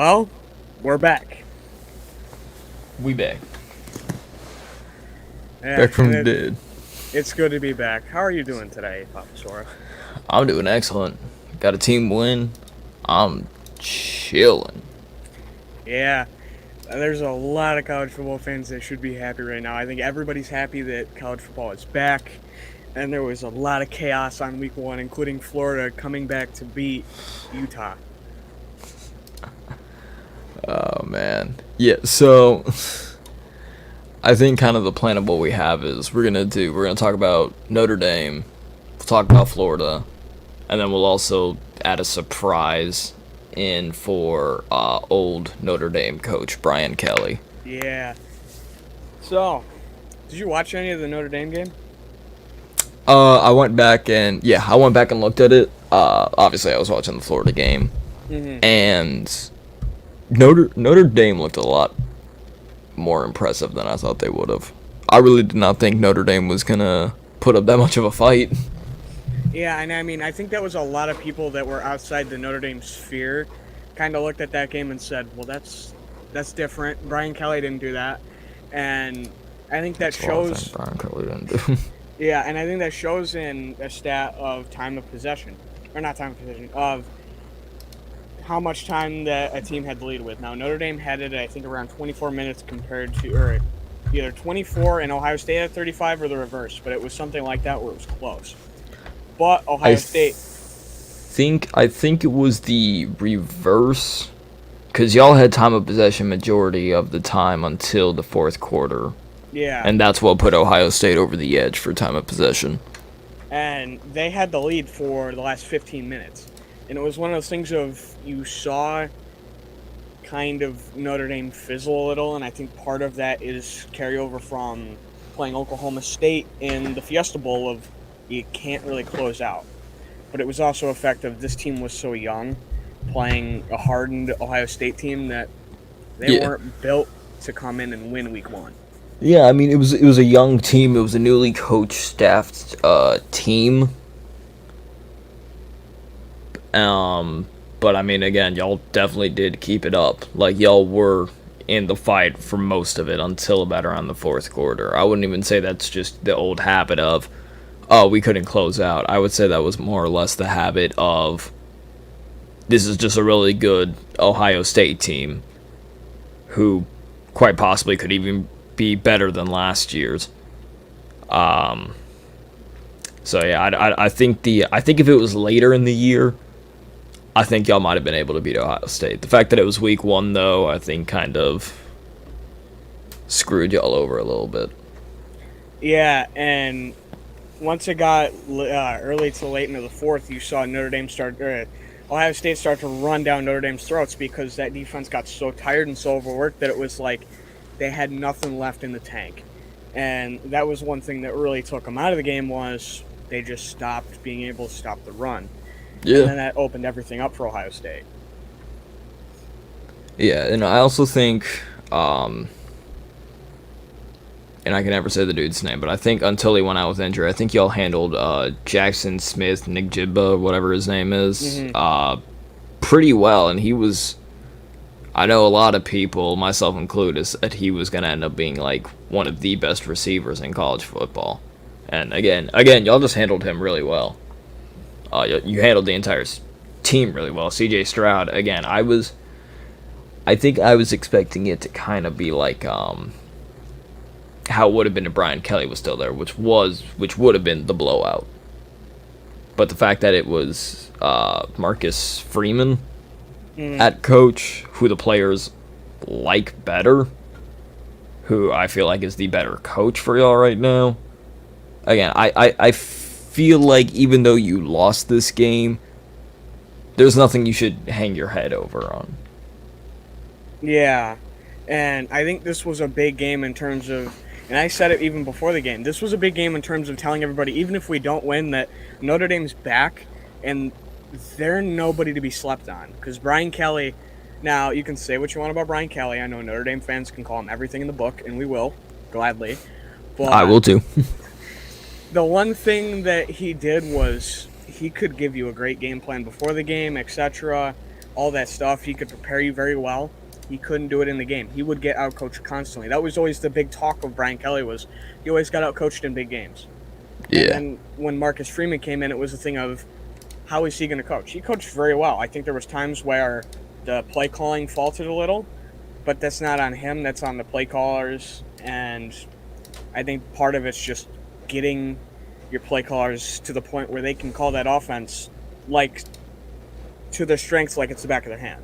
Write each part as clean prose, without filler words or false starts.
Well, we're back. We back. Yeah, Back from the dead. it's good to be back. How are you doing today, Papa Sora? I'm doing excellent. Got a team win. I'm chilling. Yeah, there's a lot of college football fans that should be happy right now. I think everybody's happy that college football is back, and there was a lot of chaos on week one, including Florida coming back to beat Utah. Oh man. Yeah, so I think kind of the plan of what we have is we're gonna talk about Notre Dame, we'll talk about Florida, and then we'll also add a surprise in for old Notre Dame coach Brian Kelly. Yeah. So, did you watch any of the Notre Dame game? I went back and looked at it. Obviously I was watching the Florida game, Mm-hmm. and Notre Dame looked a lot more impressive than I thought they would have. I really did not think Notre Dame was gonna put up that much of a fight. Yeah, and I mean, I think that was a lot of people that were outside the Notre Dame sphere kind of looked at that game and said, well, that's different. Brian Kelly didn't do that. And I think that That's a lot of shows, things Brian Kelly didn't do. yeah, and I think that shows in a stat of time of possession, or not time of possession, of how much time that a team had the lead with. Now, Notre Dame had it, I think, around 24 minutes compared to, or either 24 and Ohio State at 35 or the reverse, but it was something like that where it was close. But Ohio State. I think it was the reverse, because y'all had time of possession majority of the time until the fourth quarter, Yeah. and that's what put Ohio State over the edge for time of possession. And they had the lead for the last 15 minutes. And it was one of those things of you saw kind of Notre Dame fizzle a little, and I think part of that is carryover from playing Oklahoma State in the Fiesta Bowl of you can't really close out. But it was also effective. This team was so young, playing a hardened Ohio State team that they weren't built to come in and win week one. Yeah, I mean it was a young team. It was a newly coached, staffed team. But I mean, again, y'all definitely did keep it up. Like y'all were in the fight for most of it until about around the fourth quarter. I wouldn't even say that's just the old habit of, oh, we couldn't close out. I would say that was more or less the habit of, this is just a really good Ohio State team who quite possibly could even be better than last year's. So yeah, I think if it was later in the year, I think y'all might have been able to beat Ohio State. The fact that it was week one, though, I think kind of screwed y'all over a little bit. Yeah, and once it got early to late into the fourth, you saw Ohio State start to run down Notre Dame's throats because that defense got so tired and so overworked that it was like they had nothing left in the tank. And that was one thing that really took them out of the game was they just stopped being able to stop the run. Yeah. And then that opened everything up for Ohio State. Yeah, and I also think, and I can never say the dude's name, but I think until he went out with injury, I think y'all handled Jackson Smith, Njigba, whatever his name is, pretty well. And he was, I know a lot of people, myself included, said he was going to end up being like one of the best receivers in college football. And again, y'all just handled him really well. You handled the entire team really well. C.J. Stroud, again, I think I was expecting it to kind of be like how it would have been if Brian Kelly was still there, which would have been the blowout. But the fact that it was Marcus Freeman at coach, who the players like better, who I feel like is the better coach for y'all right now. Again, I feel like even though you lost this game, there's nothing you should hang your head over on. Yeah, and I think this was a big game in terms of, and I said it even before the game, this was a big game in terms of telling everybody, even if we don't win, that Notre Dame's back, and they're nobody to be slept on. Because Brian Kelly, now you can say what you want about Brian Kelly. I know Notre Dame fans can call him everything in the book, and we will, gladly. But I will too. the one thing that he did was he could give you a great game plan before the game, etc. all that stuff. He could prepare you very well. He couldn't do it in the game. He would get outcoached constantly. That was always the big talk of Brian Kelly, was he always got outcoached in big games. And Yeah. then when Marcus Freeman came in, it was a thing of, how is he going to coach? He coached very well. I think there was times where the play calling faltered a little, but that's not on him. That's on the play callers. And I think part of it's just getting your play callers to the point where they can call that offense like to their strengths, like it's the back of their hand.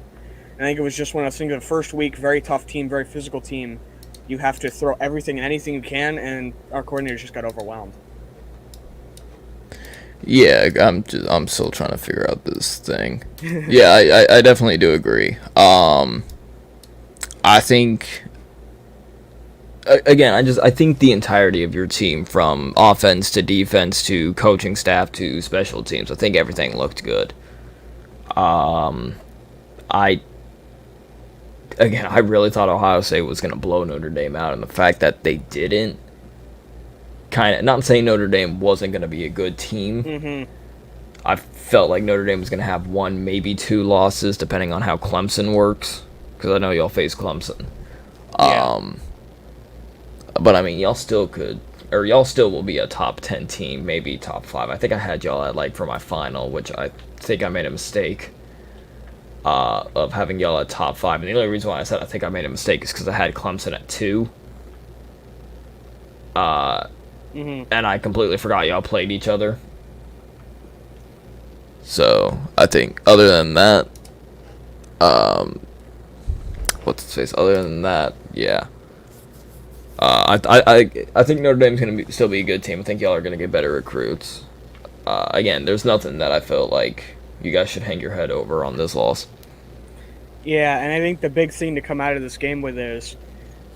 And I think it was just one of those things. The first week, very tough team, very physical team. You have to throw everything and anything you can, and our coordinators just got overwhelmed. Yeah, I'm still trying to figure out this thing. Yeah, I definitely do agree. I think again, I think the entirety of your team, from offense to defense to coaching staff to special teams, I think everything looked good. I I really thought Ohio State was going to blow Notre Dame out, and the fact that they didn't, kind of, not saying Notre Dame wasn't going to be a good team. Mm-hmm. I felt like Notre Dame was going to have one, maybe two losses, depending on how Clemson works, because I know y'all face Clemson. Yeah. But I mean, y'all still will be a top 10 team, maybe top 5. I think I had y'all at, for my final, which I think I made a mistake of having y'all at top 5. And the only reason why I said I think I made a mistake is because I had Clemson at 2. And I completely forgot y'all played each other. So, I think, other than that, yeah. I think Notre Dame's going to still be a good team. I think y'all are going to get better recruits. Again, there's nothing that I felt like you guys should hang your head over on this loss. Yeah, and I think the big thing to come out of this game with is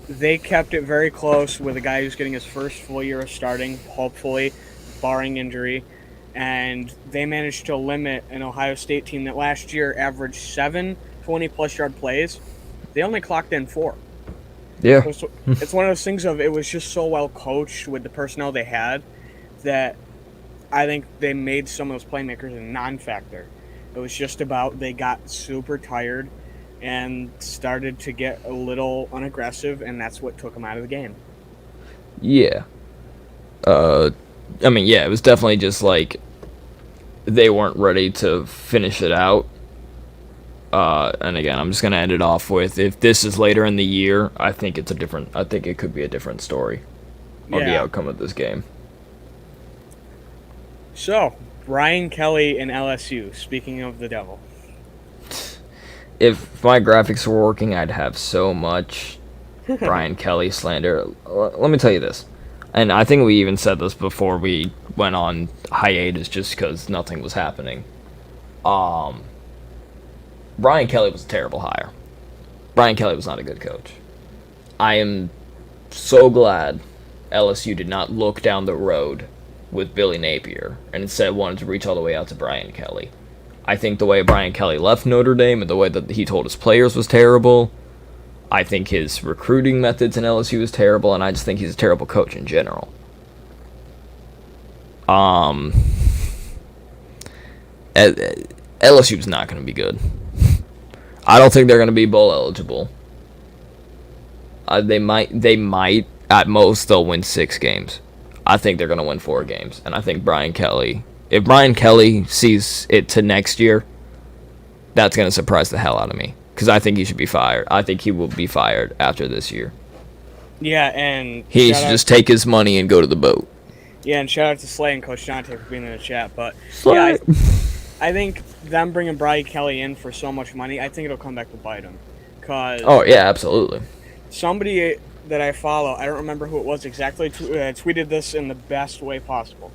they kept it very close with a guy who's getting his first full year of starting, hopefully, barring injury. And they managed to limit an Ohio State team that last year averaged 7 20-plus yard plays. They only clocked in 4. Yeah. It's one of those things of, it was just so well coached with the personnel they had that I think they made some of those playmakers a non-factor. It was just about they got super tired and started to get a little unaggressive, and that's what took them out of the game. Yeah. I mean, yeah, it was definitely just like they weren't ready to finish it out. And again, I'm just gonna end it off with, if this is later in the year, I think it could be a different story on the outcome of this game. So, Brian Kelly and LSU, speaking of the devil. If my graphics were working, I'd have so much Brian Kelly slander. Let me tell you this. And I think we even said this before we went on hiatus, just because nothing was happening. Brian Kelly was a terrible hire. Brian Kelly was not a good coach. I am so glad LSU did not look down the road with Billy Napier and instead wanted to reach all the way out to Brian Kelly. I think the way Brian Kelly left Notre Dame and the way that he told his players was terrible. I think his recruiting methods in LSU is terrible, and I just think he's a terrible coach in general. LSU's not going to be good. I don't think they're going to be bowl eligible. They might, at most, they'll win 6 games. I think they're going to win 4 games, and I think if Brian Kelly sees it to next year, that's going to surprise the hell out of me. Because I think he should be fired. I think he will be fired after this year. Yeah, and he needs to just take his money and go to the boat. Yeah, and shout out to Slay and Coach Dante for being in the chat. But Slay. Yeah, I think them bringing Brian Kelly in for so much money, I think it'll come back to bite him. Oh yeah, absolutely. Somebody that I follow, I don't remember who it was exactly, tweeted this in the best way possible.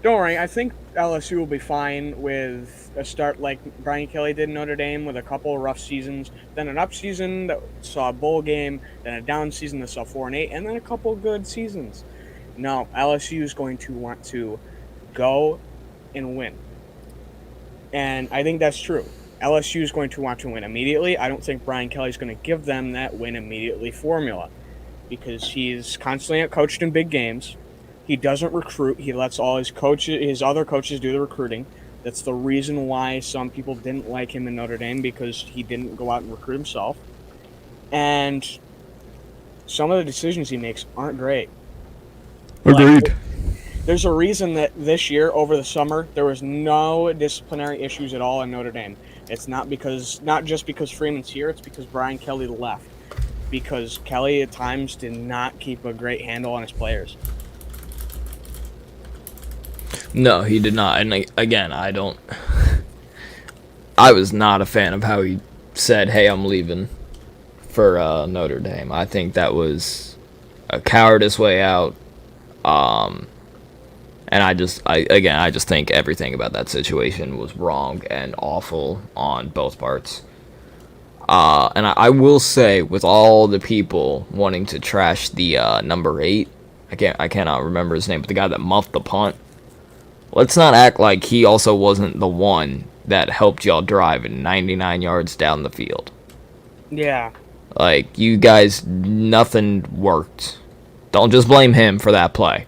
Don't worry, I think LSU will be fine with a start like Brian Kelly did in Notre Dame, with a couple of rough seasons, then an up season that saw a bowl game, then a down season that saw 4-8, and then a couple of good seasons. No, LSU is going to want to go and win. And I think that's true. LSU is going to want to win immediately. I don't think Brian Kelly is going to give them that win immediately formula, because he's constantly outcoached in big games. He doesn't recruit. He lets all his other coaches do the recruiting. That's the reason why some people didn't like him in Notre Dame, because he didn't go out and recruit himself. And some of the decisions he makes aren't great. Like, Agreed. there's a reason that this year, over the summer, there was no disciplinary issues at all in Notre Dame. It's not just because Freeman's here, it's because Brian Kelly left. Because Kelly at times did not keep a great handle on his players. No, he did not. And again, I was not a fan of how he said, "Hey, I'm leaving for Notre Dame." I think that was a cowardice way out. And I just think everything about that situation was wrong and awful on both parts. And I will say, with all the people wanting to trash the number 8, I cannot remember his name, but the guy that muffed the punt. Let's not act like he also wasn't the one that helped y'all drive 99 yards down the field. Yeah. Like, you guys, nothing worked. Don't just blame him for that play.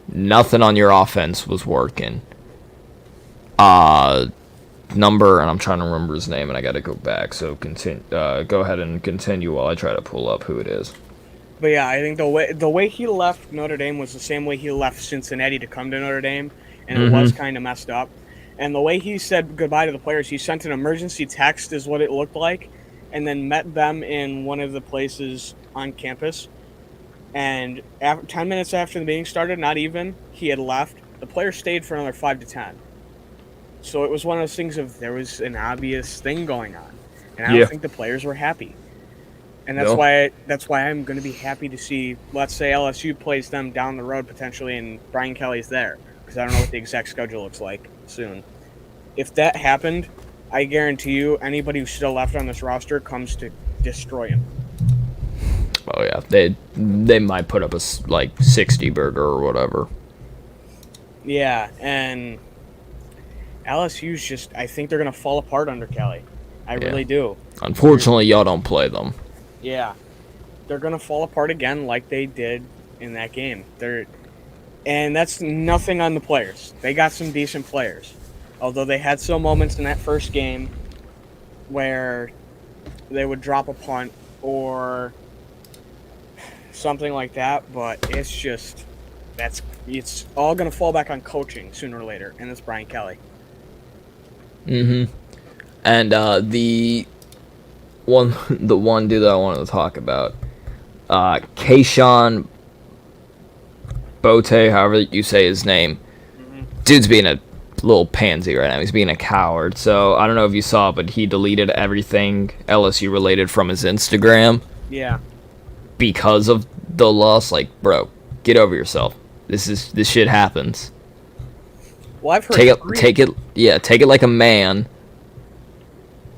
Nothing on your offense was working. Number, and I'm trying to remember his name, and I gotta go back, so go ahead and continue while I try to pull up who it is. But yeah, I think the way he left Notre Dame was the same way he left Cincinnati to come to Notre Dame, and it was kind of messed up. And the way he said goodbye to the players, he sent an emergency text, is what it looked like, and then met them in one of the places on campus. And 10 minutes after the meeting started, not even, he had left. The players stayed for another 5 to 10. So it was one of those things of, there was an obvious thing going on, and I don't think the players were happy. And that's why I'm going to be happy to see, let's say LSU plays them down the road potentially, and Brian Kelly's there, because I don't know what the exact schedule looks like soon. If that happened, I guarantee you anybody who's still left on this roster comes to destroy him. Oh yeah, they might put up a 60 burger or whatever. Yeah, and LSU's just, I think they're going to fall apart under Kelly. I really do. Unfortunately, y'all don't play them. Yeah. They're going to fall apart again like they did in that game. And that's nothing on the players. They got some decent players. Although they had some moments in that first game where they would drop a punt or something like that, but it's just, it's all going to fall back on coaching sooner or later, and it's Brian Kelly. And the one dude that I wanted to talk about, Keyshawn Bote, however you say his name, dude's being a little pansy right now. He's being a coward. So I don't know if you saw, but he deleted everything LSU related from his Instagram. Yeah. Because of the loss. Like, bro, get over yourself. This shit happens. Well, I've heard take it like a man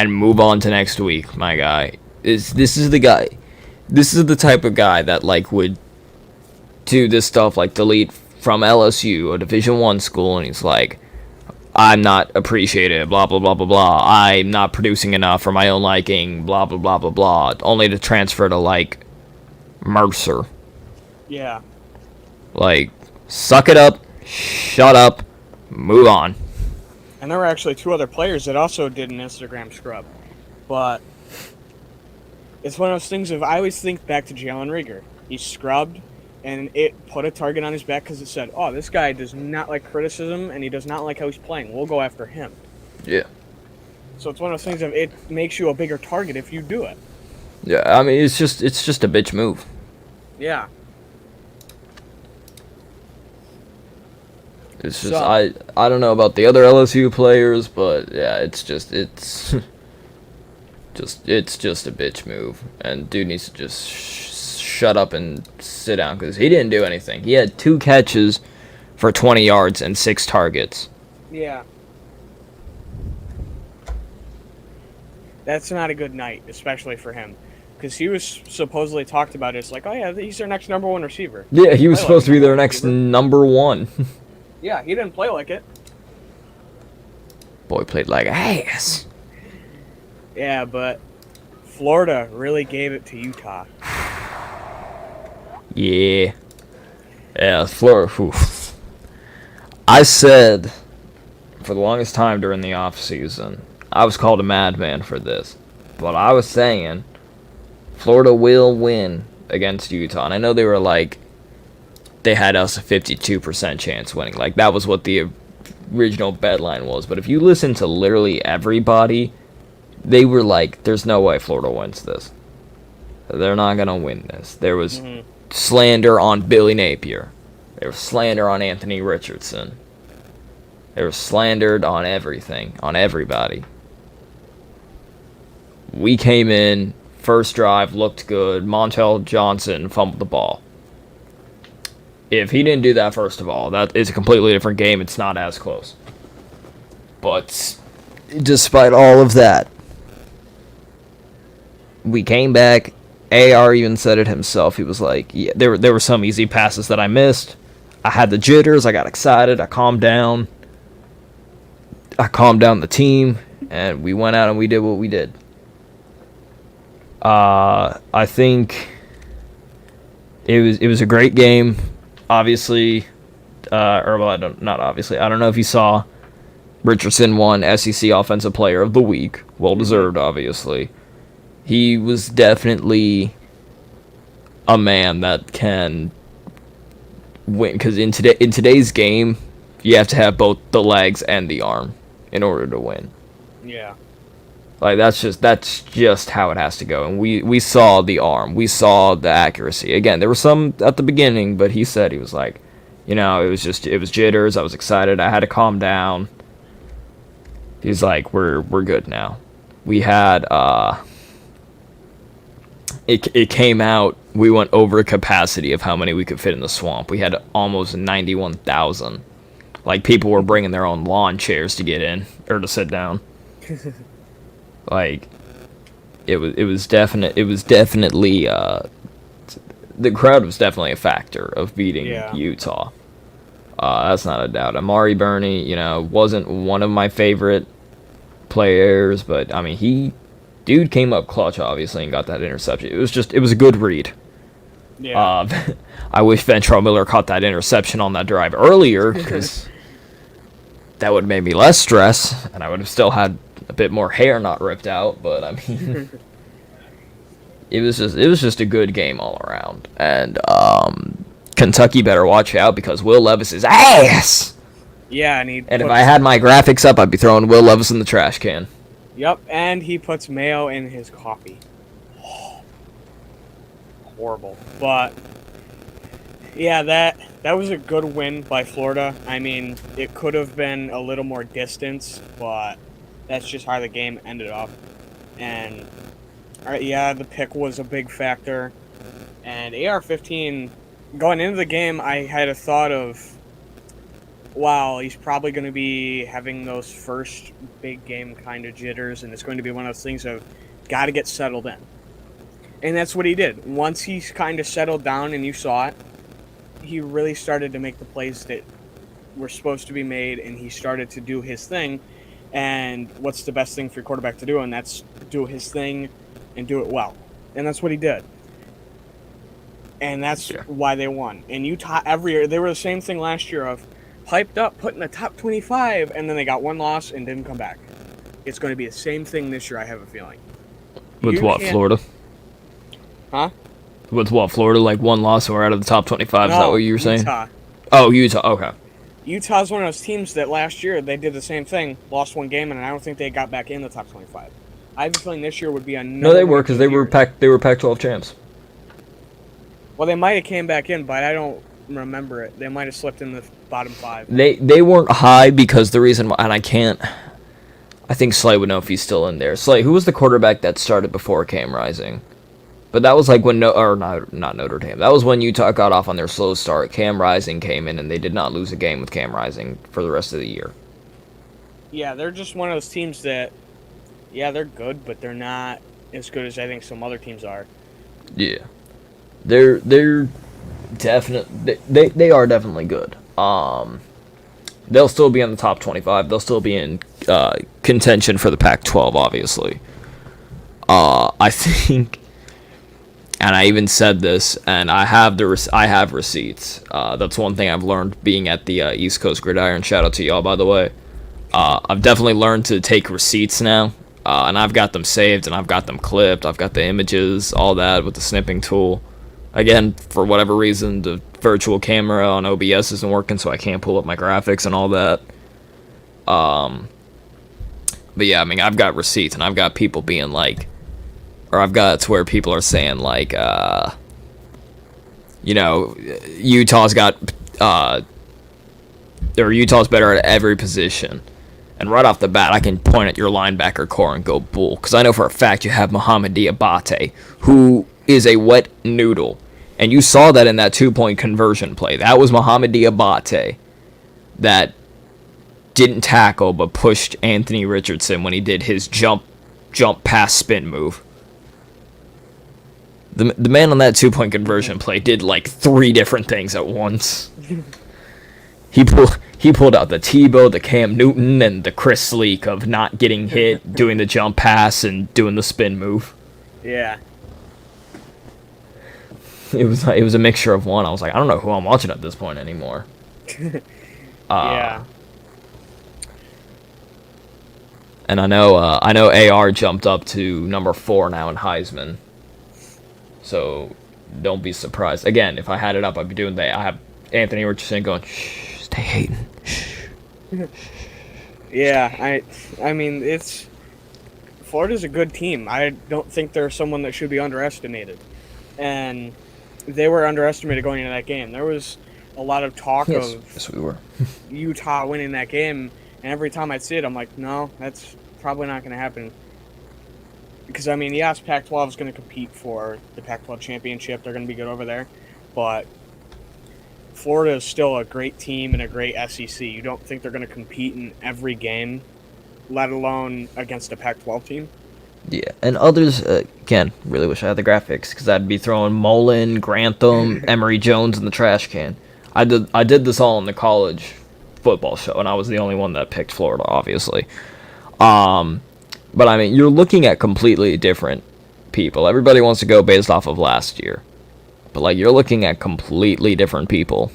and move on to next week, my guy. This is the guy. This is the type of guy that would do this stuff, like delete from LSU, a Division I school, and he's like, I'm not appreciated, blah blah blah blah blah. I'm not producing enough for my own liking, blah blah blah blah blah. Only to transfer to Mercer. Yeah. Suck it up, shut up, move on. And there were actually 2 other players that also did an Instagram scrub. But it's one of those things of, I always think back to Jalen Rieger. He scrubbed, and it put a target on his back because it said, oh, this guy does not like criticism, and he does not like how he's playing. We'll go after him. Yeah. So it's one of those things of, it makes you a bigger target if you do it. Yeah, I mean, it's just a bitch move. Yeah. It's just, I don't know about the other LSU players, but yeah, it's just a bitch move, and dude needs to just shut up and sit down, because he didn't do anything. He had 2 catches for 20 yards and 6 targets. Yeah. That's not a good night, especially for him, because he was supposedly talked about as like, oh yeah, he's their next number 1 receiver. Yeah, he was supposed to be their next number 1. Yeah, he didn't play like it. Boy played like ass. Yeah, but Florida really gave it to Utah. Yeah. Yeah, Florida. Oof. I said for the longest time during the off season, I was called a madman for this, but I was saying Florida will win against Utah, and I know they were like, they had us a 52% chance winning. Like, that was what the original bet line was. But if you listen to literally everybody, they were like, there's no way Florida wins this. They're not going to win this. There was slander on Billy Napier. There was slander on Anthony Richardson. They were slandered on everything, on everybody. We came in, first drive, looked good. Montel Johnson fumbled the ball. If he didn't do that, first of all, that is a completely different game. It's not as close. But despite all of that, we came back. AR even said it himself. He was like, yeah, there were some easy passes that I missed. I had the jitters. I got excited. I calmed down. I calmed down the team, and we went out and we did what we did. I think it was a great game. Obviously, not obviously. I don't know if you saw, Richardson won SEC Offensive Player of the Week. Well deserved, obviously. He was definitely a man that can win, because in today's game, you have to have both the legs and the arm in order to win. Yeah. Like, that's just how it has to go. And we saw the arm. We saw the accuracy. Again, there were some at the beginning, but he said, he was like, it was jitters. I was excited. I had to calm down. He's like, we're good now. We had, it came out, we went over capacity of how many we could fit in the swamp. We had almost 91,000. Like, people were bringing their own lawn chairs to get in, or to sit down. Like, it was definitely the crowd was definitely a factor of beating Utah. That's not a doubt. Amari Burney, wasn't one of my favorite players, but I mean, dude came up clutch, obviously, and got that interception. It was a good read. Yeah. I wish Ventrell Miller caught that interception on that drive earlier, because that would have made me less stress, and I would have still had a bit more hair not ripped out. But I mean, it was just a good game all around. And Kentucky better watch out, because Will Levis is ass. Yeah, and if I had my graphics up, I'd be throwing Will Levis in the trash can. Yep, and he puts mayo in his coffee. Horrible. But yeah, that was a good win by Florida. I mean, it could have been a little more distance, but that's just how the game ended up. And the pick was a big factor. And AR-15, going into the game, I had a thought of, wow, he's probably going to be having those first big game kind of jitters, and it's going to be one of those things of got to get settled in. And that's what he did. Once he kind of settled down and you saw it, he really started to make the plays that were supposed to be made, and he started to do his thing. And what's the best thing for your quarterback to do? And that's do his thing and do it well. And that's what he did. And that's why they won. And Utah, every year, they were the same thing last year of hyped up, put in the top 25, and then they got one loss and didn't come back. It's going to be the same thing this year, I have a feeling. With Florida? Huh? With Florida, like one loss and we're out of the top 25? Is that what you were saying? Utah. Oh, Utah, okay. Utah's one of those teams that last year they did the same thing, lost one game, and I don't think they got back in the top 25. I have a feeling this year would be another. No, they were, because they were Pac-12 champs. Well, they might have came back in, but I don't remember it. They might have slipped in the bottom 5. They weren't high, because the reason why, and I think Slay would know if he's still in there. Slay, who was the quarterback that started before Cam Rising? But that was like when not Notre Dame. That was when Utah got off on their slow start. Cam Rising came in, and they did not lose a game with Cam Rising for the rest of the year. Yeah, they're just one of those teams that, they're good, but they're not as good as I think some other teams are. Yeah, they're definitely they are definitely good. They'll still be in the top 25. They'll still be in contention for the Pac-12, obviously. I think. And I even said this, and I have receipts. That's one thing I've learned being at the East Coast Gridiron. Shout out to y'all, by the way. I've definitely learned to take receipts now, and I've got them saved and I've got them clipped. I've got the images, all that with the snipping tool. Again, for whatever reason, the virtual camera on OBS isn't working, so I can't pull up my graphics and all that. But yeah, I mean, I've got receipts, and I've got people being like, or I've got to where people are saying like, Utah's got, or Utah's better at every position. And right off the bat, I can point at your linebacker core and go bull, because I know for a fact you have Mohamed Diabate, who is a wet noodle. And you saw that in that 2-point conversion play. That was Mohamed Diabate that didn't tackle but pushed Anthony Richardson when he did his jump pass spin move. The man on that 2-point conversion play did like 3 different things at once. He pulled out the Tebow, the Cam Newton, and the Chris Sleek of not getting hit, doing the jump pass, and doing the spin move. Yeah. It was a mixture of one. I was like, I don't know who I'm watching at this point anymore. Yeah. And I know AR jumped up to number 4 now in Heisman. So don't be surprised. Again, if I had it up, I'd be doing that. I have Anthony Richardson going, shh, stay hating. Shh. Yeah, I mean, Florida's a good team. I don't think they're someone that should be underestimated. And they were underestimated going into that game. There was a lot of talk of yes, we were. Utah winning that game, and every time I see it, I'm like, no, that's probably not going to happen. Because, I mean, yes, Pac-12 is going to compete for the Pac-12 championship. They're going to be good over there. But Florida is still a great team and a great SEC. You don't think they're going to compete in every game, let alone against a Pac-12 team? Yeah, and others, again, really wish I had the graphics, because I'd be throwing Mullen, Grantham, Emory Jones in the trash can. I did this all in the college football show, and I was the only one that picked Florida, obviously. But, I mean, you're looking at completely different people. Everybody wants to go based off of last year. But, like, you're looking at completely different people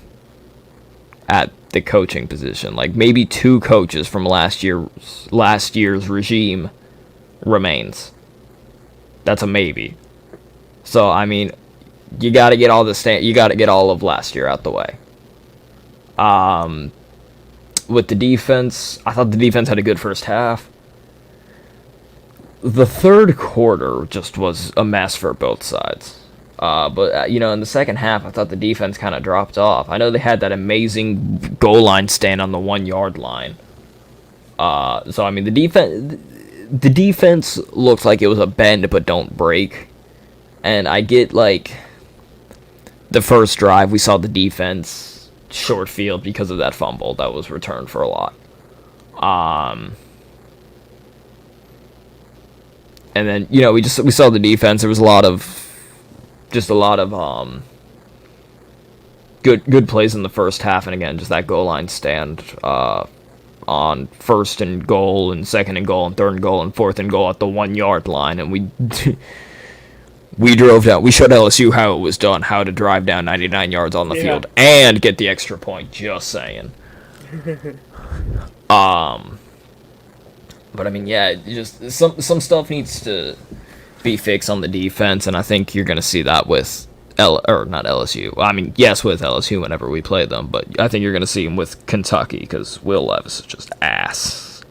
at the coaching position. Like, maybe 2 coaches from last year's regime remains. That's a maybe. So I mean, you got to get all of last year out the way. With the defense, I thought the defense had a good first half. The third quarter just was a mess for both sides. But in the second half, I thought the defense kind of dropped off. I know they had that amazing goal line stand on the 1-yard line. So I mean, the defense looked like it was a bend but don't break. And I get, like, the first drive, we saw the defense short field because of that fumble that was returned for a lot. And then, we saw the defense. There was a lot of good plays in the first half. And again, just that goal line stand, on 1st and goal and 2nd and goal and 3rd and goal and 4th and goal at the 1-yard line, and we drove down. We showed LSU how it was done, how to drive down 99 yards on the field and get the extra point. Just saying. But I mean, yeah, just some stuff needs to be fixed on the defense, and I think you're gonna see that with not LSU. I mean, yes, with LSU whenever we play them, but I think you're going to see them with Kentucky because Will Levis is just ass.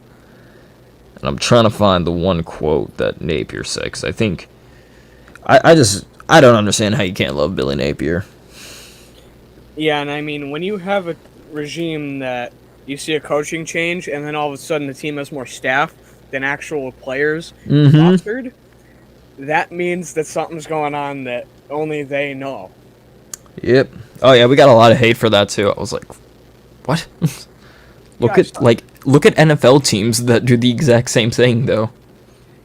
And I'm trying to find the one quote that Napier said, because I think I don't understand how you can't love Billy Napier. Yeah, and I mean, when you have a regime that you see a coaching change and then all of a sudden the team has more staff than actual players rostered, that means that something's going on that only they know. Yep. Oh yeah, we got a lot of hate for that too. I was like, what? Look at NFL teams that do the exact same thing though.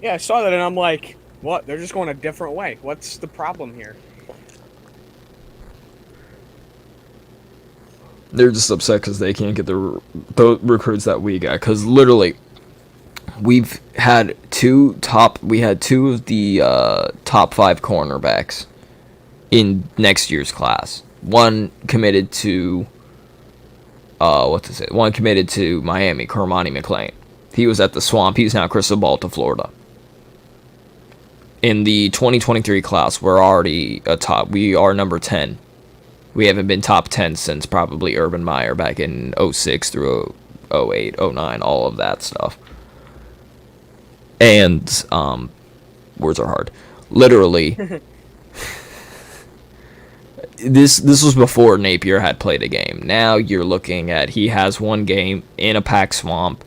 Yeah, I saw that and I'm like, what? They're just going a different way. What's the problem here? They're just upset because they can't get the recruits that we got. Because literally, we had two of the top 5 cornerbacks in next year's class. One committed to one committed to Miami, Cormani McClain. He was at the Swamp. He's now Crystal Ball to Florida. In the 2023 class, we're already top. We are number 10. We haven't been top 10 since probably Urban Meyer back in 06 through 08, 09, all of that stuff. And, words are hard. Literally, this was before Napier had played a game. Now you're looking at, he has one game in a packed swamp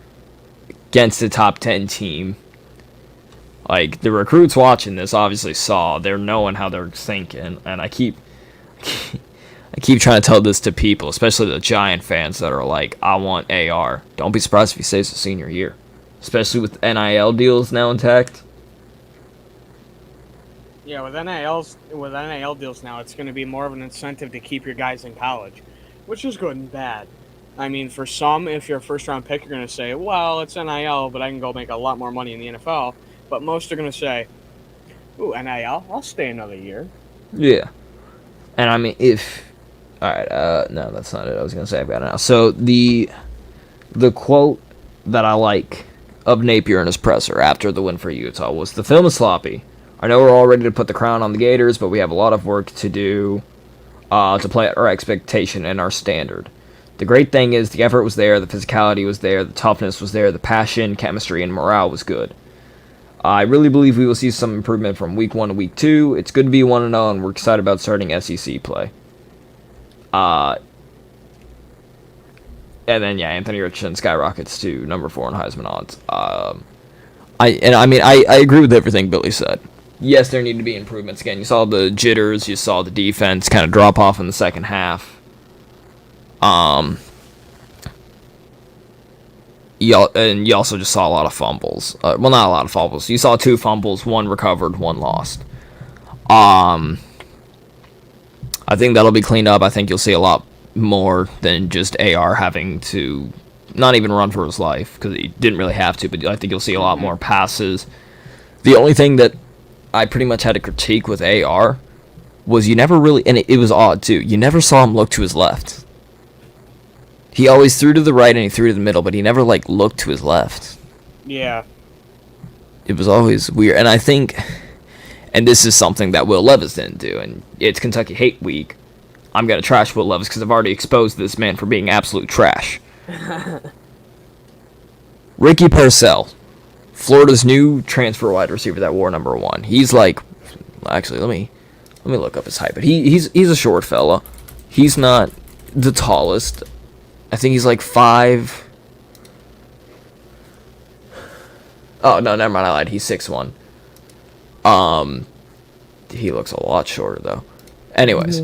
against a top 10 team. Like, the recruits watching this obviously saw, they're knowing how they're thinking, and I keep trying to tell this to people, especially the Giant fans that are like, I want AR. Don't be surprised if he stays the senior year. Especially with NIL deals now intact. Yeah, with NIL deals now, it's going to be more of an incentive to keep your guys in college, which is good and bad. I mean, for some, if you're a first-round pick, you're going to say, well, it's NIL, but I can go make a lot more money in the NFL. But most are going to say, ooh, NIL, I'll stay another year. Yeah. And I mean, alright, no, that's not it. I was going to say I've got it now. So, the quote that I like of Napier in his presser after the win for Utah was, the film is sloppy. I know we're all ready to put the crown on the Gators, but we have a lot of work to do to play at our expectation and our standard. The great thing is the effort was there, the physicality was there, the toughness was there, the passion, chemistry, and morale was good. I really believe we will see some improvement from week 1 to week 2. It's good to be 1-0, and we're excited about starting SEC play. And then, Anthony Richardson skyrockets to number 4 in Heisman odds. I agree with everything Billy said. Yes, there need to be improvements. Again, you saw the jitters, you saw the defense kind of drop off in the second half. You also just saw a lot of fumbles. Well, not a lot of fumbles. You saw 2 fumbles, 1 recovered, 1 lost. I think that'll be cleaned up. I think you'll see a lot more than just AR having to not even run for his life, because he didn't really have to, but I think you'll see a lot more passes. The only thing that I pretty much had to critique with AR was you never really, and it was odd too, you never saw him look to his left. He always threw to the right and he threw to the middle, but he never, looked to his left. Yeah. It was always weird. And I think, and this is something that Will Levis didn't do, and it's Kentucky Hate Week. I'm going to trash Will Levis because I've already exposed this man for being absolute trash. Ricky Parcell, Florida's new transfer wide receiver that wore number 1. He's actually, let me look up his height, but he's a short fella. He's not the tallest. I think he's 5. Oh, no, never mind, I lied. He's 6'1". He looks a lot shorter, though. Anyways,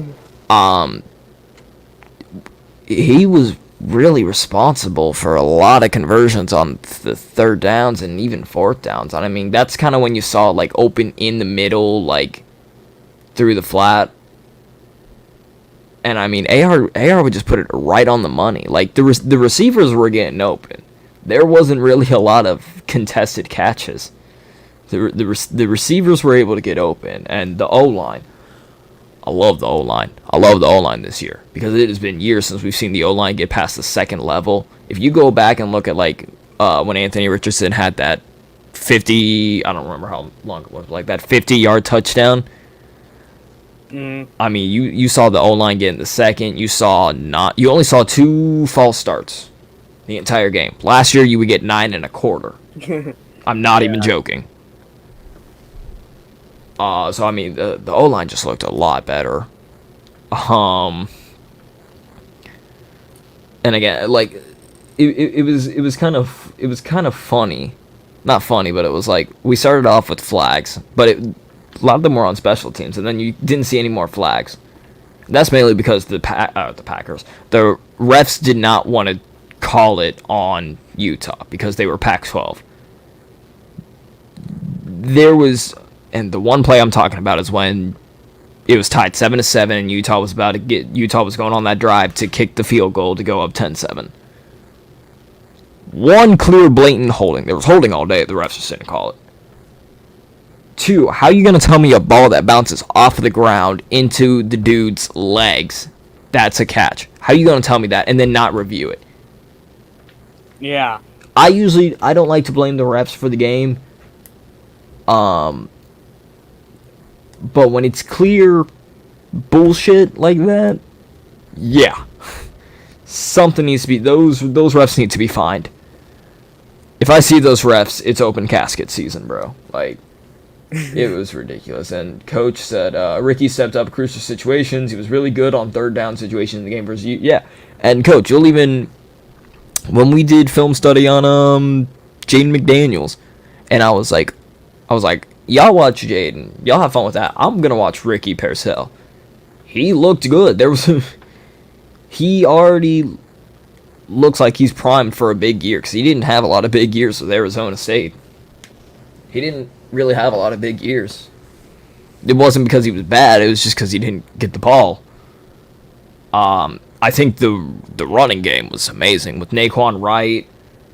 he was really responsible for a lot of conversions on the 3rd downs and even 4th downs. And I mean, that's kind of when you saw, open in the middle, through the flat. And I mean, AR would just put it right on the money. The receivers were getting open. There wasn't really a lot of contested catches. The receivers were able to get open, and the O-line. I love the O-line. I love the O-line this year because it has been years since we've seen the O-line get past the 2nd level. If you go back and look at when Anthony Richardson had that 50, I don't remember how long it was, that 50-yard touchdown. I mean, you saw the O-line get in the 2nd. You only saw 2 false starts the entire game. Last year, you would get 9 1/4. I'm not even joking. So I mean, the O-line just looked a lot better. And again, it was kind of funny, not funny, but it was we started off with flags, but a lot of them were on special teams, and then you didn't see any more flags. That's mainly because the Packers, the refs did not want to call it on Utah because they were Pac-12. And the one play I'm talking about is when it was tied 7-7, and Utah was going on that drive to kick the field goal to go up 10-7. One clear, blatant holding. There was holding all day. The refs just didn't call it. 2, how are you going to tell me a ball that bounces off of the ground into the dude's legs that's a catch. How are you going to tell me that and then not review it? Yeah. I don't like to blame the refs for the game. But when it's clear bullshit like that, yeah. Something needs to be, those refs need to be fined. If I see those refs, it's open casket season, bro. Like, it was ridiculous. And coach said Ricky stepped up crucial situations. He was really good on third down situations in the game versus you. Yeah. And coach, you'll even, when we did film study on Jaden McDaniels, and I was like, y'all watch Jaden. Y'all have fun with that. I'm gonna watch Ricky Parcell. He looked good. He already looks like he's primed for a big year because he didn't have a lot of big years with Arizona State. He didn't really have a lot of big years. It wasn't because he was bad. It was just because he didn't get the ball. I think the running game was amazing with Naquan Wright,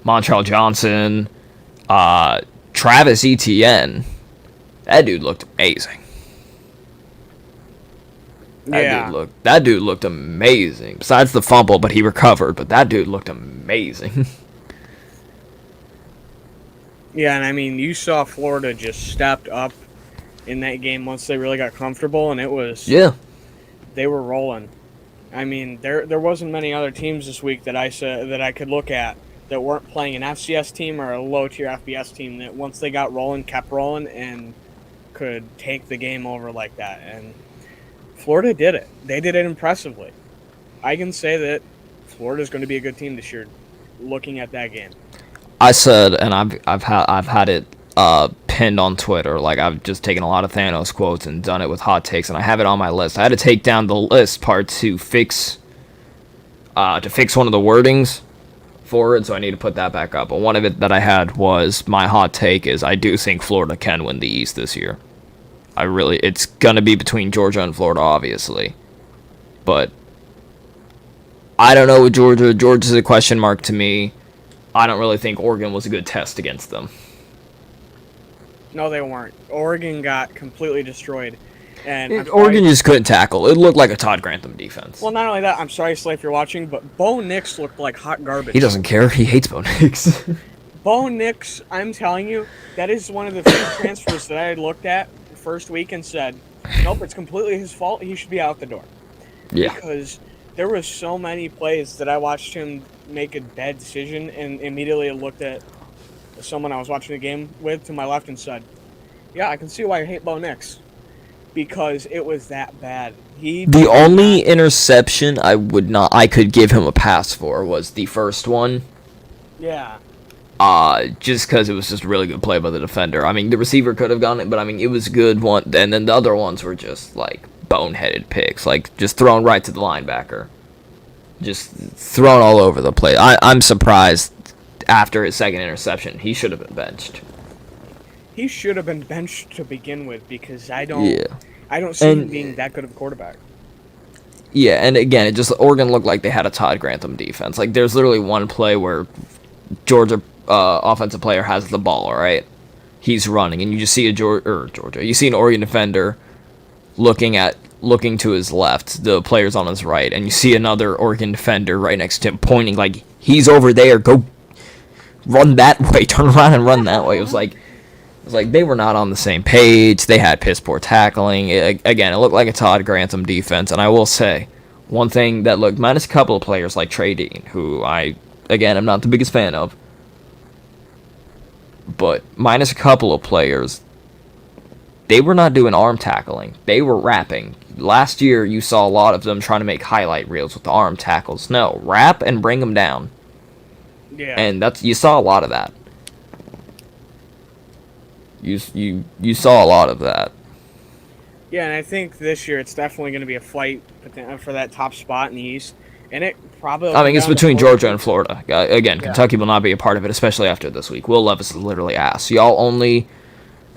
Montrell Johnson, Travis Etienne. That dude looked amazing. That dude looked amazing. Besides the fumble, but he recovered. But that dude looked amazing. Yeah, and I mean, you saw Florida just stepped up in that game once they really got comfortable, and it was they were rolling. I mean, there wasn't many other teams this week that I could look at that weren't playing an FCS team or a low tier FBS team that once they got rolling, kept rolling, and could take the game over like that. And Florida did it. They did it impressively. I can say that Florida's going to be a good team this year. Looking at that game, I said, and I've had it pinned on Twitter. Like, I've just taken a lot of Thanos quotes and done it with hot takes, and I have it on my list. I had to take down the list part to fix one of the wordings for it, so I need to put that back up. But one of it that I had was my hot take is I do think Florida can win the East this year. It's gonna be between Georgia and Florida, obviously, but I don't know with Georgia. Georgia's a question mark to me. I don't really think Oregon was a good test against them. No, they weren't. Oregon got completely destroyed. And Oregon just couldn't tackle. It looked like a Todd Grantham defense. Well, not only that, I'm sorry, Slay, if you're watching, but Bo Nix looked like hot garbage. He doesn't care. He hates Bo Nix. Bo Nix, I'm telling you, that is one of the few transfers that I had looked at the first week and said, nope, it's completely his fault. He should be out the door. Yeah. Because there were so many plays that I watched him make a bad decision and immediately looked at someone I was watching the game with to my left and said, yeah, I can see why you hate Bo Nix. Because it was that bad. The only interception I could give him a pass for was the first one. Yeah. Just because it was just a really good play by the defender. I mean, the receiver could have gotten it, but I mean, it was a good one. And then the other ones were just like boneheaded picks, like just thrown right to the linebacker, just thrown all over the place. I'm surprised after his second interception, he should have been benched. He should have been benched to begin with because I don't see him being that good of a quarterback. Yeah, and again, Oregon looked like they had a Todd Grantham defense. Like, there's literally one play where Georgia offensive player has the ball, all right? He's running, and you just see you see an Oregon defender looking to his left, the player's on his right, and you see another Oregon defender right next to him pointing like, he's over there, go run that way, turn around and run that way. It was like they were not on the same page. They had piss poor tackling. It looked like a Todd Grantham defense. And I will say, one thing that looked, minus a couple of players like Trey Dean, who I'm not the biggest fan of, but minus a couple of players, they were not doing arm tackling. They were wrapping. Last year, you saw a lot of them trying to make highlight reels with the arm tackles. No, wrap and bring them down. Yeah. And you saw a lot of that. You saw a lot of that. Yeah, and I think this year it's definitely going to be a fight for that top spot in the East. And it probably... I mean, it's between Georgia and Florida. Again, yeah. Kentucky will not be a part of it, especially after this week. Will Levis literally asked. Y'all only...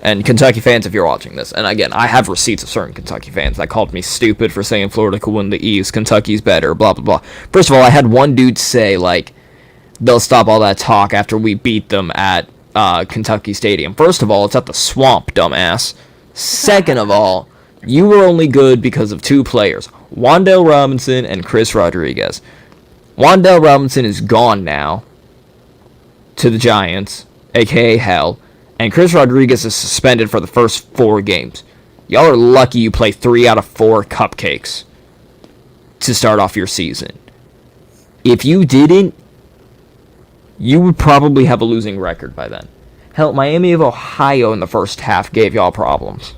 And Kentucky fans, if you're watching this, and again, I have receipts of certain Kentucky fans that called me stupid for saying Florida could win the East, Kentucky's better, blah, blah, blah. First of all, I had one dude say, like, they'll stop all that talk after we beat them at Kentucky Stadium. First of all, it's at the Swamp, dumbass. Second of all, You were only good because of two players, Wan'Dale Robinson and Chris Rodriguez. Wan'Dale Robinson is gone now to the Giants, aka hell, and Chris Rodriguez is suspended for the first 4 games. Y'all are lucky you play 3 out of 4 cupcakes to start off your season. If you didn't, you would probably have a losing record by then. Hell, Miami of Ohio in the first half gave y'all problems.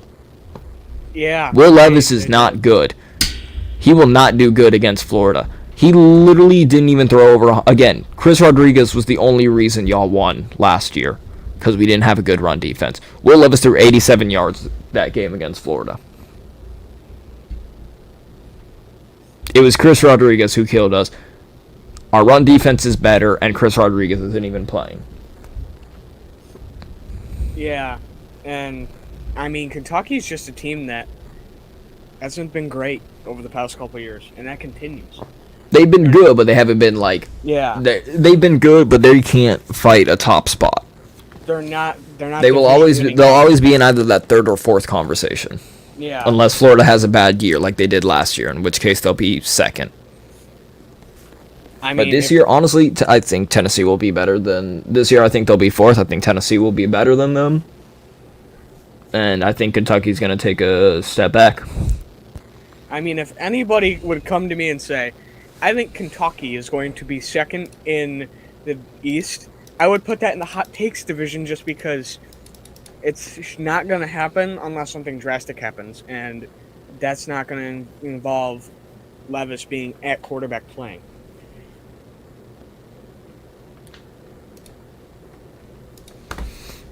Yeah. Will Levis is not good. He will not do good against Florida. He literally didn't even throw over... Again, Chris Rodriguez was the only reason y'all won last year, because we didn't have a good run defense. Will Levis threw 87 yards that game against Florida. It was Chris Rodriguez who killed us. Our run defense is better, and Chris Rodriguez isn't even playing. Yeah, and I mean, Kentucky's just a team that hasn't been great over the past couple of years, and that continues. They've been good, but they haven't been like... Yeah. They've been good, but they can't fight a top spot. They're not. They'll always be in either that third or fourth conversation. Yeah. Unless Florida has a bad year like they did last year, in which case they'll be second. I mean, but this year, honestly, I think Tennessee will be better than... This year, I think they'll be fourth. I think Tennessee will be better than them. And I think Kentucky's going to take a step back. I mean, if anybody would come to me and say, I think Kentucky is going to be second in the East, I would put that in the hot takes division just because it's not going to happen unless something drastic happens. And that's not going to involve Levis being at quarterback playing.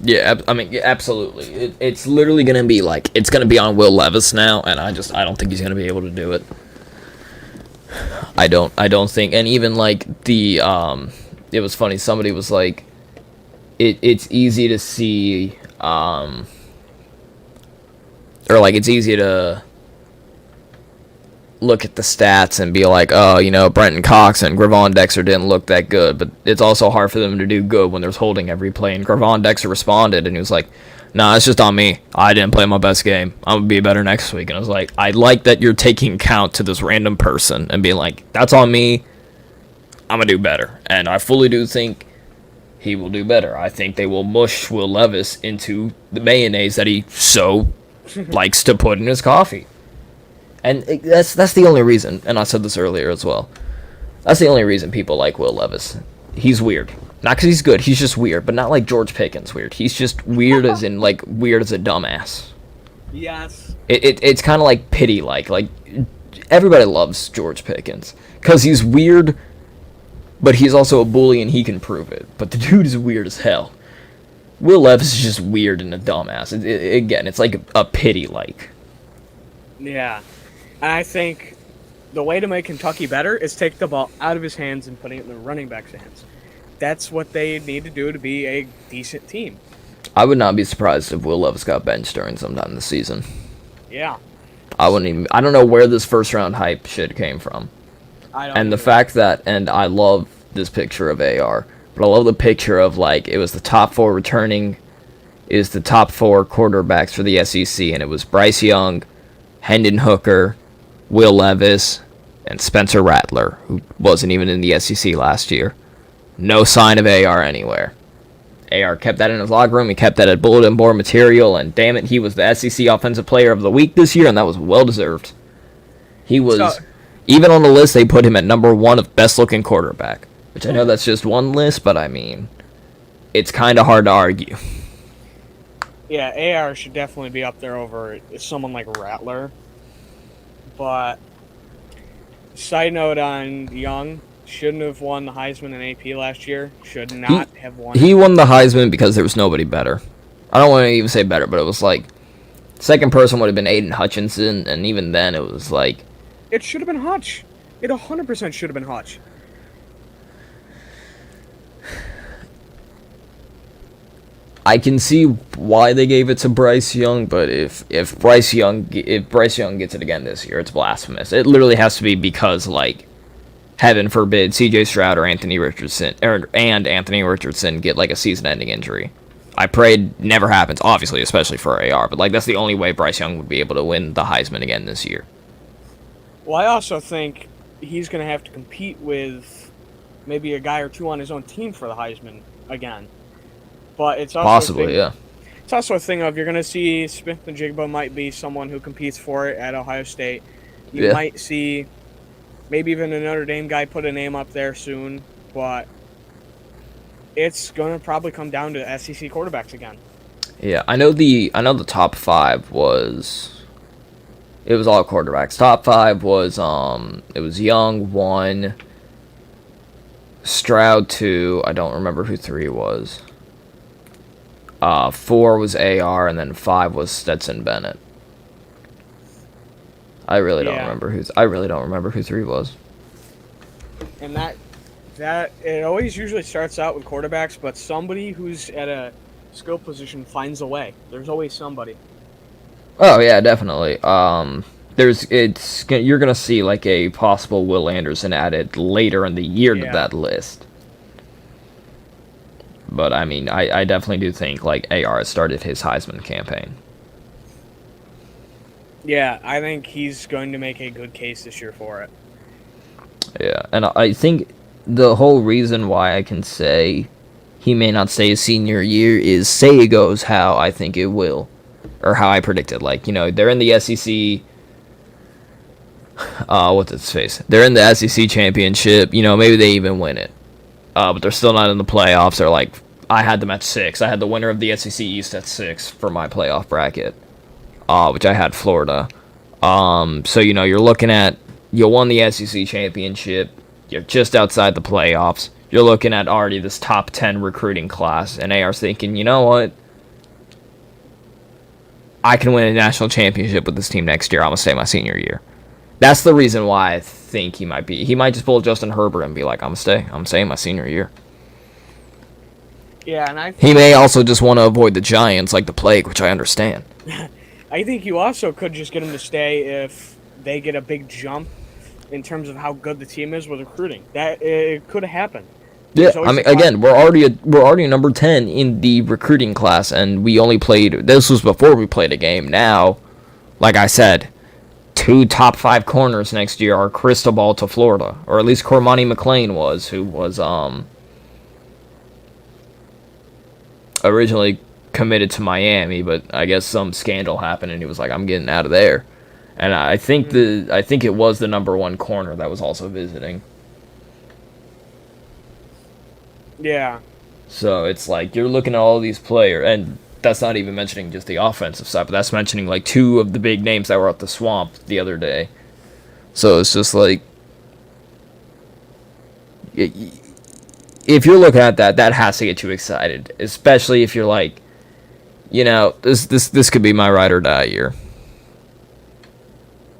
Yeah, I mean, yeah, absolutely. It's literally going to be like, it's going to be on Will Levis now, and I don't think he's going to be able to do it. I don't think, and even like it was funny, somebody was like, it's easy to see, or like it's easy to look at the stats and be like, oh, you know, Brenton Cox and Gravon Dexter didn't look that good, but it's also hard for them to do good when there's holding every play. And Gravon Dexter responded, and he was like, nah, it's just on me. I didn't play my best game. I'm gonna be better next week. And I was like, I like that you're taking account to this random person and being like, that's on me. I'm gonna do better. And I fully do think he will do better. I think they will mush Will Levis into the mayonnaise that he so likes to put in his coffee. And that's the only reason, and I said this earlier as well, that's the only reason people like Will Levis. He's weird. Not because he's good, he's just weird, but not like George Pickens weird. He's just weird as in, like, weird as a dumbass. Yes. It's kind of like pity-like. Like, everybody loves George Pickens. Because he's weird, but he's also a bully and he can prove it. But the dude is weird as hell. Will Levis is just weird and a dumbass. Again, it's like a pity-like. Yeah. And I think the way to make Kentucky better is take the ball out of his hands and putting it in the running back's hands. That's what they need to do to be a decent team. I would not be surprised if Will Levis got benched during sometime this season. Yeah. I don't know where this first round hype shit came from. And the fact that, and I love this picture of AR, but I love the picture of, like, it was the top 4 returning, it was the top 4 quarterbacks for the SEC, and it was Bryce Young, Hendon Hooker, Will Levis, and Spencer Rattler, who wasn't even in the SEC last year. No sign of AR anywhere. AR kept that in his locker room, he kept that at bulletin board material, and damn it, he was the SEC Offensive Player of the Week this year, and that was well-deserved. He was, even on the list, they put him at number 1 of best-looking quarterback, which I know that's just one list, but I mean, it's kind of hard to argue. Yeah, AR should definitely be up there over someone like Rattler. But, side note on Young, shouldn't have won the Heisman and AP last year. Should not have won. He won the Heisman because there was nobody better. I don't want to even say better, but it was like, second person would have been Aiden Hutchinson, and even then it was like... It should have been Hutch. It 100% should have been Hutch. I can see why they gave it to Bryce Young, but if Bryce Young gets it again this year, it's blasphemous. It literally has to be because, like, heaven forbid, C.J. Stroud or Anthony Richardson get like a season-ending injury. I prayed never happens, obviously, especially for AR. But like that's the only way Bryce Young would be able to win the Heisman again this year. Well, I also think he's going to have to compete with maybe a guy or two on his own team for the Heisman again. But it's also a Possibly, thing. yeah. It's also a thing of you're going to see Smith and Jigba might be someone who competes for it at Ohio State. You Yeah. might see maybe even a Notre Dame guy put a name up there soon, but it's going to probably come down to SEC quarterbacks again. Yeah, I know the top five was it was all quarterbacks. Top five was it was Young one, Stroud two. I don't remember who three was. Four was AR, and then five was Stetson Bennett. I really don't Yeah, remember who three was. and that it always usually starts out with quarterbacks, but somebody who's at a skill position finds a way. There's always somebody. Oh yeah, definitely. You're gonna see like a possible Will Anderson added later in the year to Yeah. that list. But I mean, I definitely do think like AR has started his Heisman campaign. Yeah, I think he's going to make a good case this year for it. Yeah, and I think the whole reason why I can say he may not stay his senior year is say it goes how I think it will, or how I predicted. Like they're in the SEC. What's its face? They're in the SEC championship. Maybe they even win it. But they're still not in the playoffs. They're like, I had them at 6. I had the winner of the SEC East at 6 for my playoff bracket, which I had Florida. So you're looking at you won the SEC championship. You're just outside the playoffs. You're looking at already this top 10 recruiting class, and AR's thinking, you know what? I can win a national championship with this team next year. I'm gonna stay my senior year. That's the reason why I think he might be. He might just pull Justin Herbert and be like, I'm staying my senior year. Yeah, and He may also just want to avoid the Giants like the plague, which I understand. I think you also could just get him to stay if they get a big jump in terms of how good the team is with recruiting. That it could happen. Yeah, There's I always mean, a again, we're already number 10 in the recruiting class, and we only played. This was before we played a game. Now, like I said, 2 top 5 corners next year are crystal ball to Florida, or at least Cormani McLean was, who was originally committed to Miami, but I guess some scandal happened, and he was like, I'm getting out of there. And I think it was the number 1 corner that was also visiting. Yeah. So it's like you're looking at all these players, and that's not even mentioning just the offensive side, but that's mentioning like 2 of the big names that were at the Swamp the other day. So it's just like, if you're looking at that, that has to get you excited, especially if you're like, this could be my ride or die year.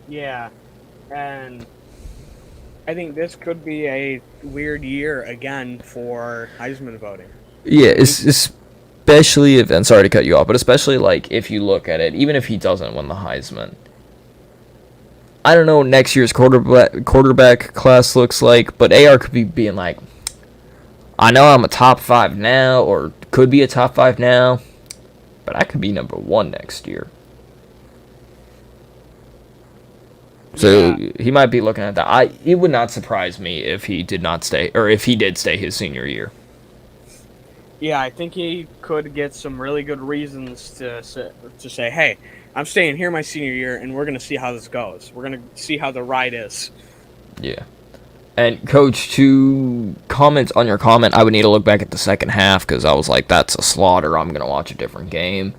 Yeah. And I think this could be a weird year again for Heisman voting. Yeah, it's especially if, and sorry to cut you off, but especially like if you look at it, even if he doesn't win the Heisman, I don't know what next year's quarterback class looks like, but AR could be being like, I know I'm a top 5 now, or could be a top 5 now, but I could be number 1 next year. So Yeah. he might be looking at that. It would not surprise me if he did not stay, or if he did stay his senior year. Yeah, I think he could get some really good reasons to say, hey, I'm staying here my senior year, and we're going to see how this goes. We're going to see how the ride is. Yeah. And Coach, to comment on your comment, I would need to look back at the second half because I was like, that's a slaughter. I'm going to watch a different game.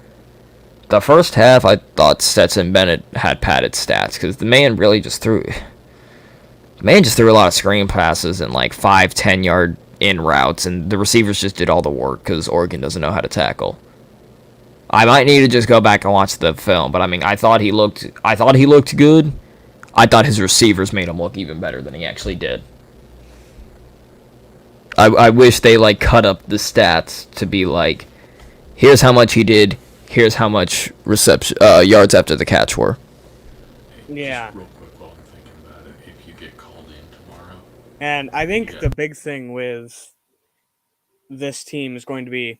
The first half, I thought Stetson Bennett had padded stats because the man really just threw. The man just threw a lot of screen passes and like 5-10 yard in routes, and the receivers just did all the work because Oregon doesn't know how to tackle. I might need to just go back and watch the film, but I mean, I thought he looked good. I thought his receivers made him look even better than he actually did. I wish they like cut up the stats to be like, here's how much he did. Here's how much reception yards after the catch were. Yeah. Real quick while I'm thinking about it, if you get called in tomorrow, And I think the big thing with this team is going to be,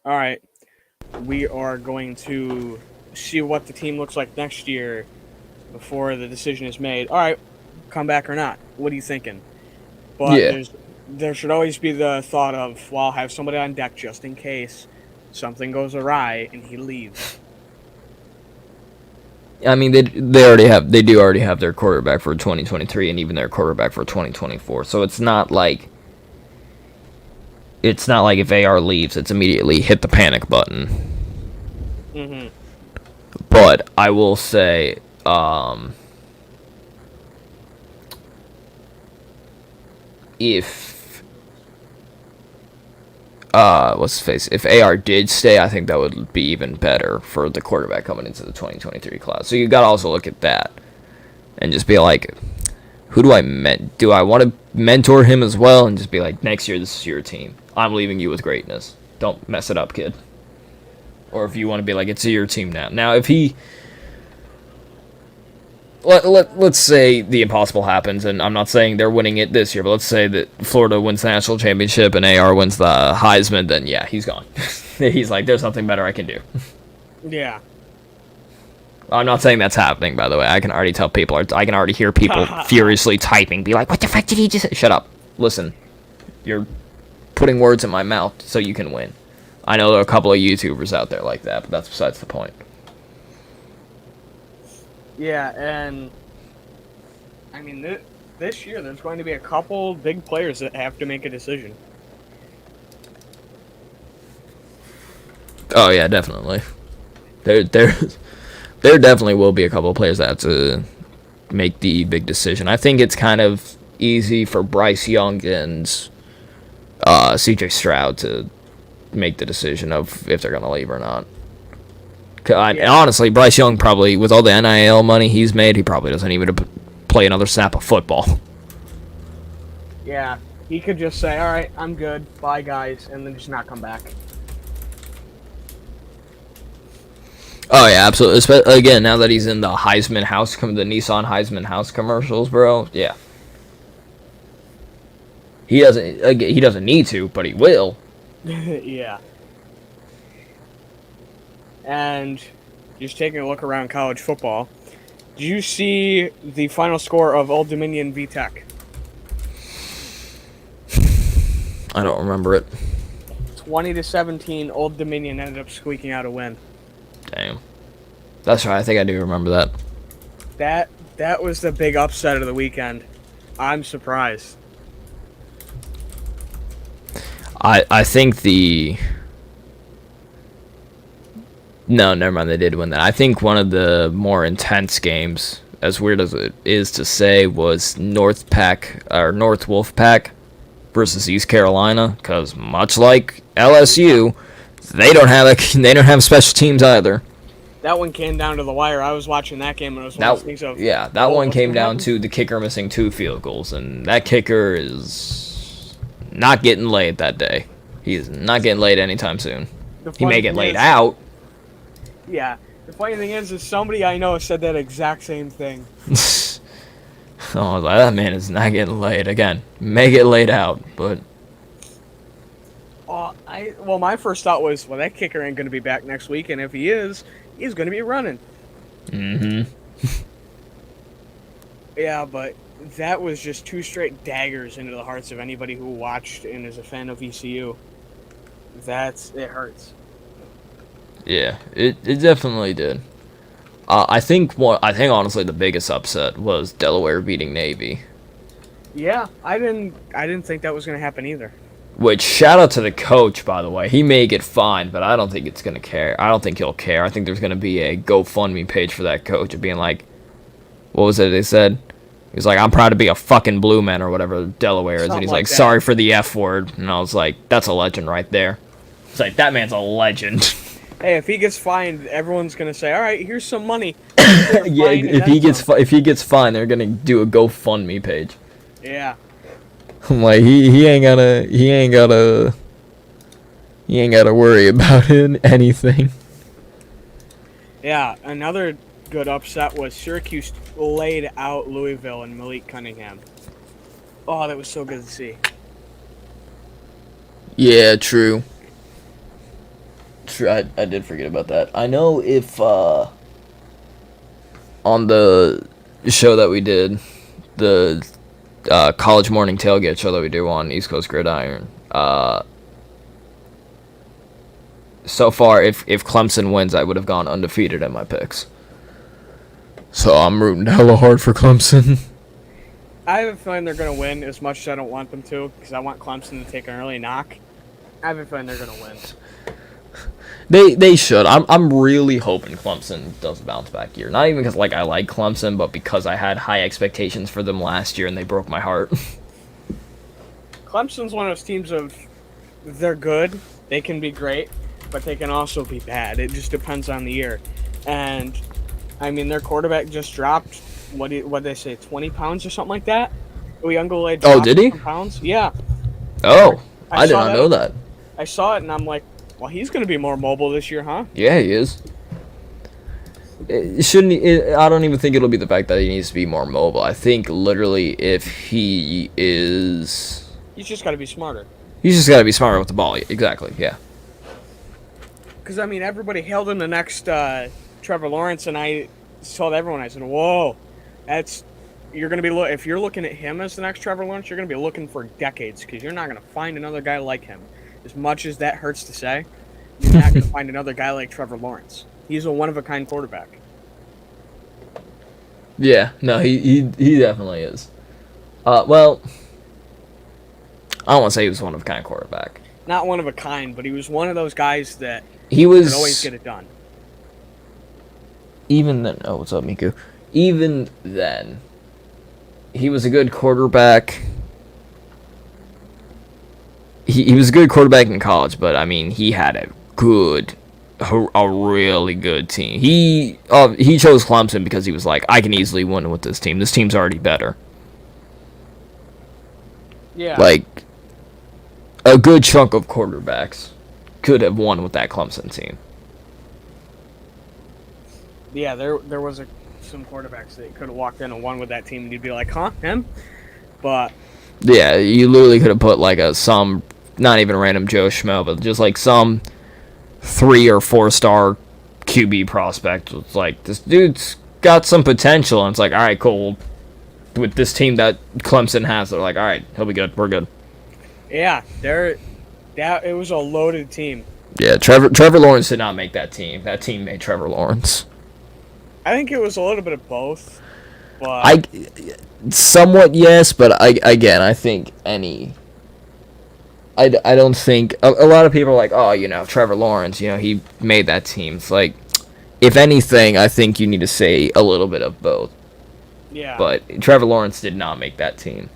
all right, we are going to see what the team looks like next year before the decision is made. All right, come back or not. What are you thinking? But Yeah. there should always be the thought of, well, I'll have somebody on deck just in case something goes awry and he leaves. I mean, they do already have their quarterback for 2023 and even their quarterback for 2024. So it's not like if AR leaves, it's immediately hit the panic button. Mm-hmm. But I will say, if what's his face? If AR did stay, I think that would be even better for the quarterback coming into the 2023 class. So you got to also look at that and just be like, who do I do I want to mentor him as well, and just be like, next year this is your team. I'm leaving you with greatness. Don't mess it up, kid. Or if you want to be like, it's your team now. Now, if he let's say the impossible happens, and I'm not saying they're winning it this year, but let's say that Florida wins the national championship and AR wins the Heisman, then yeah, he's gone. He's like, there's nothing better I can do. Yeah. I'm not saying that's happening, by the way. I can already tell people, I can already hear people furiously typing, be like, what the fuck did he just say? Shut up. Listen, you're putting words in my mouth so you can win. I know there are a couple of YouTubers out there like that, but that's besides the point. Yeah, and I mean, this year there's going to be a couple big players that have to make a decision. Oh yeah, definitely. There definitely will be a couple of players that have to make the big decision. I think it's kind of easy for Bryce Young and CJ Stroud to make the decision of if they're going to leave or not. Honestly, Bryce Young probably, with all the NIL money he's made, he probably doesn't even play another snap of football. Yeah, he could just say, all right, I'm good, bye guys, and then just not come back. Oh yeah, absolutely. Again, now that he's in the Heisman House, the Nissan Heisman House commercials, bro. Yeah, he doesn't need to, but he will. Yeah. And just taking a look around college football, did you see the final score of Old Dominion v Tech? I don't remember it. 20-17, Old Dominion ended up squeaking out a win. Damn. That's right, I think I do remember that. That was the big upset of the weekend. I'm surprised. I think No, never mind, they did win that. I think one of the more intense games, as weird as it is to say, was North Wolfpack versus East Carolina, because much like LSU, they don't have special teams either. That one came down to the wire. I was watching that game, and it was one of those things of... Yeah, that one came down to the kicker missing 2 field goals, and that kicker is not getting laid that day. He is not getting laid anytime soon. He may get laid out. Yeah. The funny thing is somebody I know said that exact same thing. Oh, that man is not getting laid. Again, may get laid out, but... Well, my first thought was, well, that kicker ain't going to be back next week, and if he is, he's going to be running. Mm-hmm. Yeah, but that was just 2 straight daggers into the hearts of anybody who watched and is a fan of ECU. It hurts. Yeah, it definitely did. I think honestly the biggest upset was Delaware beating Navy. Yeah, I didn't think that was going to happen either. Which, shout out to the coach, by the way. He may get fined, but I don't think it's going to care. I don't think he'll care. I think there's going to be a GoFundMe page for that coach of being like, what was it they said? He was like, I'm proud to be a fucking blue man or whatever Delaware is. Something And he's like like, that. sorry for the F word. And I was like, that's a legend right there. It's like, that man's a legend. Hey, if he gets fined, everyone's going to say, all right, here's some money. Yeah, if he gets fined, they're going to do a GoFundMe page. Yeah. I'm like, he ain't gotta worry about anything. Yeah, another good upset was Syracuse laid out Louisville and Malik Cunningham. Oh, that was so good to see. Yeah, true. true. I did forget about that. I know if on the show that we did, the college morning tailgate show that we do on East Coast Gridiron, so far, if Clemson wins, I would have gone undefeated in my picks. So I'm rooting hella hard for Clemson. I have a feeling they're going to win as much as I don't want them to, because I want Clemson to take an early knock. I have a feeling they're going to win. They should. I'm really hoping Clemson does a bounce back year. Not even because I like Clemson, but because I had high expectations for them last year and they broke my heart. Clemson's one of those teams of they're good, they can be great, but they can also be bad. It just depends on the year. And I mean, their quarterback just dropped what they say, 20 pounds or something like that. Uyunglele dropped Oh, did he? pounds. Yeah. Oh, I did not know that. I saw it and I'm like, well, he's going to be more mobile this year, huh? Yeah, he is. I don't even think it'll be the fact that he needs to be more mobile. I think literally if he is... He's just got to be smarter. He's just got to be smarter with the ball. Exactly, yeah. Because, I mean, everybody hailed him the next Trevor Lawrence, and I told everyone, I said, whoa, you're going to be, if you're looking at him as the next Trevor Lawrence, you're going to be looking for decades, because you're not going to find another guy like him. As much as that hurts to say, you're not going to find another guy like Trevor Lawrence. He's a one-of-a-kind quarterback. Yeah, no, he definitely is. Well, I don't want to say he was one-of-a-kind quarterback. Not one-of-a-kind, but he was one of those guys that he was could always get it done. Even then, oh, what's up, Miku? Even then, he was a good quarterback. He was a good quarterback in college, but I mean, he had a really good team. He chose Clemson because he was like, I can easily win with this team. This team's already better. Yeah. Like, a good chunk of quarterbacks could have won with that Clemson team. Yeah, there was some quarterbacks that could have walked in and won with that team, and you'd be like, huh, him? But yeah, you literally could have put some not even a random Joe Schmo, but just some 3 or 4 star QB prospect. It's like, this dude's got some potential, and it's like, all right, cool. With this team that Clemson has, they're like, all right, he'll be good. We're good. Yeah, it was a loaded team. Yeah, Trevor Lawrence did not make that team. That team made Trevor Lawrence. I think it was a little bit of both. But somewhat yes, but I think I don't think a lot of people are like, oh, Trevor Lawrence, he made that team. It's like, if anything, I think you need to say a little bit of both. Yeah. But Trevor Lawrence did not make that team.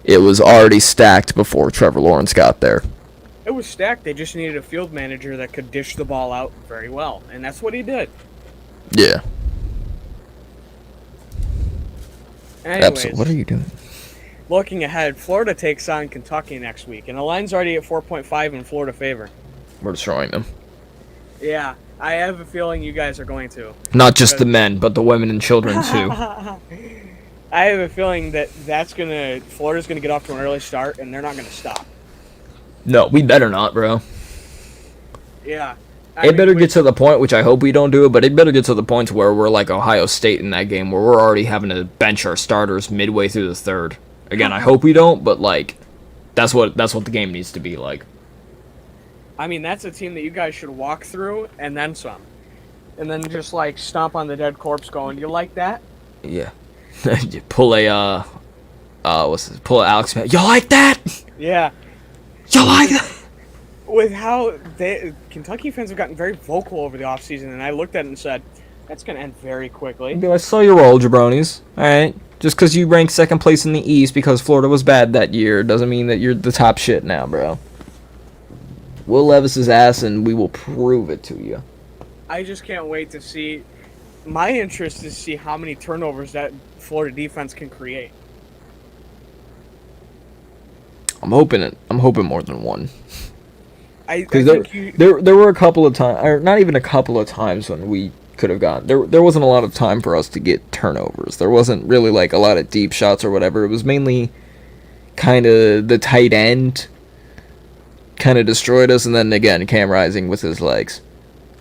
It was already stacked before Trevor Lawrence got there. It was stacked. They just needed a field manager that could dish the ball out very well, and that's what he did. Yeah. Anyways, Absolutely. What are you doing? Looking ahead, Florida takes on Kentucky next week, and the line's already at 4.5 in Florida favor. We're destroying them. Yeah, I have a feeling you guys are going to. Not just the men, but the women and children too. I have a feeling that Florida's gonna get off to an early start, and they're not gonna stop. No, we better not, bro. Yeah. It better get to the point, which I hope we don't do it, but it better get to the point where we're like Ohio State in that game, where we're already having to bench our starters midway through the third. Again, I hope we don't, but that's what the game needs to be like. I mean, that's a team that you guys should walk through and then some, and then just stomp on the dead corpse, going, "You like that?" Yeah. You pull pull Alex Smith. You like that? Yeah. You like that? With how Kentucky fans have gotten very vocal over the offseason, and I looked at it and said, that's going to end very quickly. I saw your roll, jabronis. All right. Just because you ranked second place in the East because Florida was bad that year doesn't mean that you're the top shit now, bro. Will Levis's ass, and we will prove it to you. I just can't wait to see. My interest is to see how many turnovers that Florida defense can create. I'm hoping more than one. Because there were a couple of times, or not even a couple of times when we could have gone. There wasn't a lot of time for us to get turnovers. There wasn't really a lot of deep shots or whatever. It was mainly kind of the tight end kind of destroyed us, and then again Cam Rising with his legs.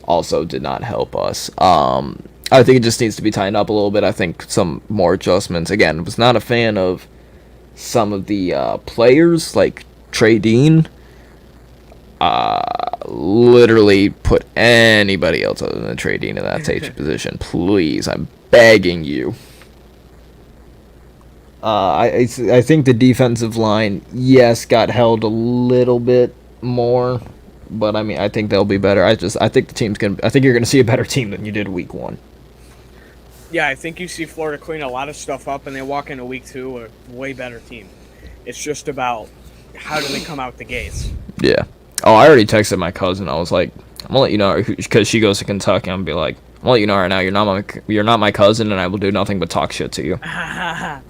also did not help us. I think it just needs to be tightened up a little bit. I think some more adjustments. Again, was not a fan of some of the players, like Trey Dean. Literally put anybody else other than Trey Dean in that safety position. Please, I'm begging you. I think the defensive line, yes, got held a little bit more, but I mean, I think they'll be better. I think the team's gonna. I think you're gonna see a better team than you did week 1. Yeah, I think you see Florida clean a lot of stuff up, and they walk into week 2 a way better team. It's just about how do they come out the gates. Yeah. Oh, I already texted my cousin. I was like, I'm gonna let you know, because she goes to Kentucky. I'm gonna be like, I'm gonna let you know right now, you're not my cousin, and I will do nothing but talk shit to you.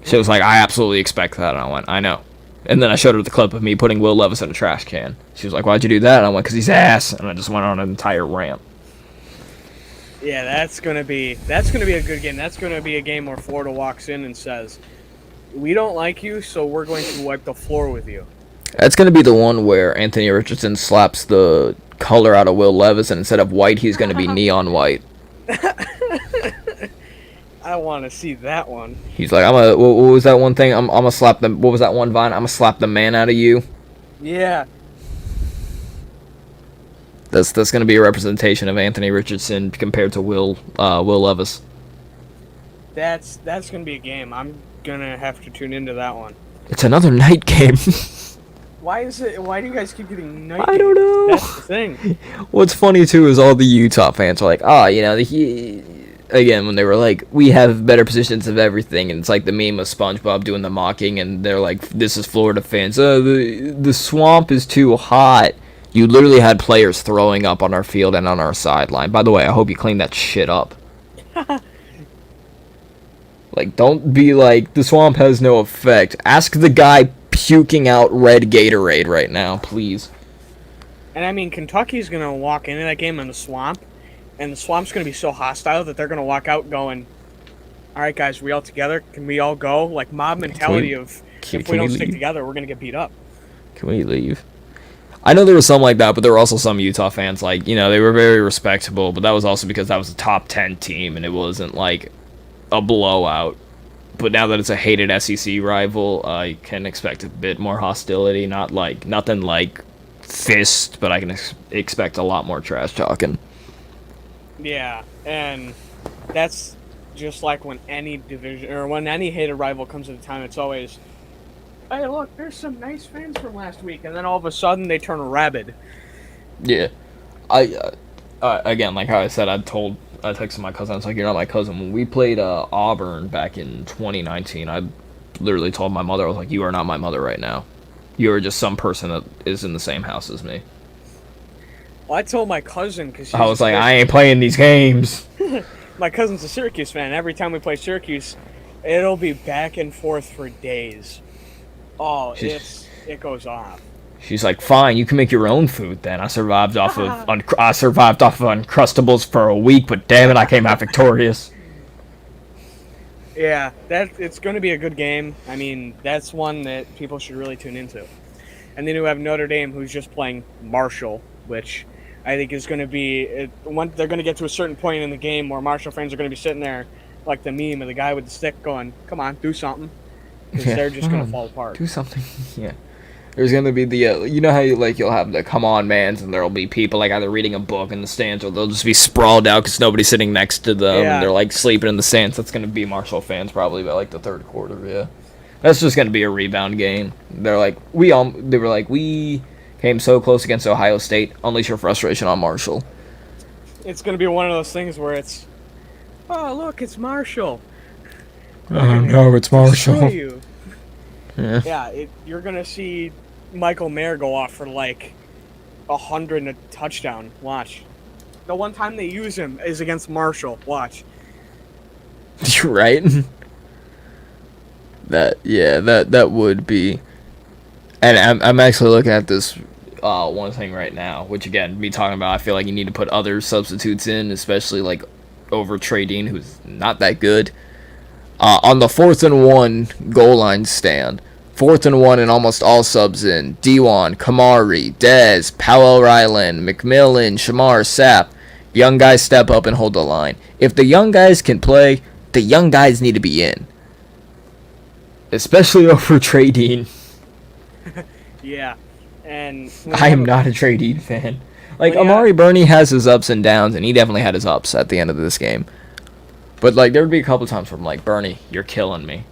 She was like, I absolutely expect that. And I went, I know. And then I showed her the clip of me putting Will Levis in a trash can. She was like, why'd you do that? And I went, because he's ass. And I just went on an entire rant. Yeah, that's gonna be a good game. That's gonna be a game where Florida walks in and says, we don't like you, so we're going to wipe the floor with you. That's going to be the one where Anthony Richardson slaps the color out of Will Levis, and instead of white, he's going to be neon white. I want to see that one. He's like, what was that one thing? I'm gonna slap the, what was that one vine? I'm gonna slap the man out of you. Yeah. That's going to be a representation of Anthony Richardson compared to Will Levis. That's going to be a game. I'm going to have to tune into that one. It's another night game. Why do you guys keep getting night games? I don't know. That's the thing. What's funny too is all the Utah fans are like, again, when they were like, we have better positions of everything, and it's like the meme of SpongeBob doing the mocking, and they're like, this is Florida fans. The swamp is too hot. You literally had players throwing up on our field and on our sideline. By the way, I hope you clean that shit up. Like, don't be like, the swamp has no effect. Ask the guy puking out red Gatorade right now, please. And I mean, Kentucky's going to walk into that game in the swamp, and the swamp's going to be so hostile that they're going to walk out going, all right, guys, we all together? Can we all go? Like, mob mentality if we don't stick together, we're going to get beat up. Can we leave? I know there was some like that, but there were also some Utah fans, like, they were very respectable, but that was also because that was a top 10 team, and it wasn't, like, a blowout. But now that it's a hated SEC rival, I can expect a bit more hostility. Nothing like fist, but I can expect a lot more trash talking. Yeah, and that's just like when any division, or when any hated rival comes into town, it's always, hey, look, there's some nice fans from last week, and then all of a sudden they turn rabid. Yeah. Again, like how I said, I texted my cousin, I was like, you're not my cousin. When we played Auburn back in 2019, I literally told my mother, I was like, you are not my mother right now. You are just some person that is in the same house as me. Well, I told my cousin, because I was like, I ain't playing these games. My cousin's a Syracuse fan. Every time we play Syracuse, it'll be back and forth for days. Oh, it goes off. She's like, fine, you can make your own food then. I survived off of Uncrustables for a week, but damn it, I came out victorious. Yeah, it's going to be a good game. I mean, that's one that people should really tune into. And then you have Notre Dame, who's just playing Marshall, which I think is going to be they're going to get to a certain point in the game where Marshall fans are going to be sitting there like the meme of the guy with the stick going, come on, do something. Because they're just going to fall apart. Do something. Yeah. There's going to be the, you know how you'll have the come on mans, and there'll be people like either reading a book in the stands, or they'll just be sprawled out because nobody's sitting next to them, and they're like sleeping in the stands. That's going to be Marshall fans probably by like the third quarter, yeah. That's just going to be a rebound game. They're like, we came so close against Ohio State. Unleash your frustration on Marshall. It's going to be one of those things where it's, oh, look, it's Marshall. Oh, no, it's Marshall. You. Yeah, you're going to see Michael Mayer go off for like 100 and a touchdown. Watch. The one time they use him is against Marshall. Watch. You're right. That would be. And I'm actually looking at this one thing right now, which again, me talking about, I feel like you need to put other substitutes in, especially like over Trey Dean, who's not that good. On the 4th and 1 goal line stand, 4th and 1 and almost all subs in. Diwan, Kamari, Dez, Powell Ryland, McMillan, Shamar, Sapp. Young guys step up and hold the line. If the young guys can play, the young guys need to be in. Especially over Trey Dean. Yeah, and I am not a Trey Dean fan. Like, Well, yeah. Amari Burney has his ups and downs, and he definitely had his ups at the end of this game. But, like, there would be a couple times where I'm like, Burney, you're killing me.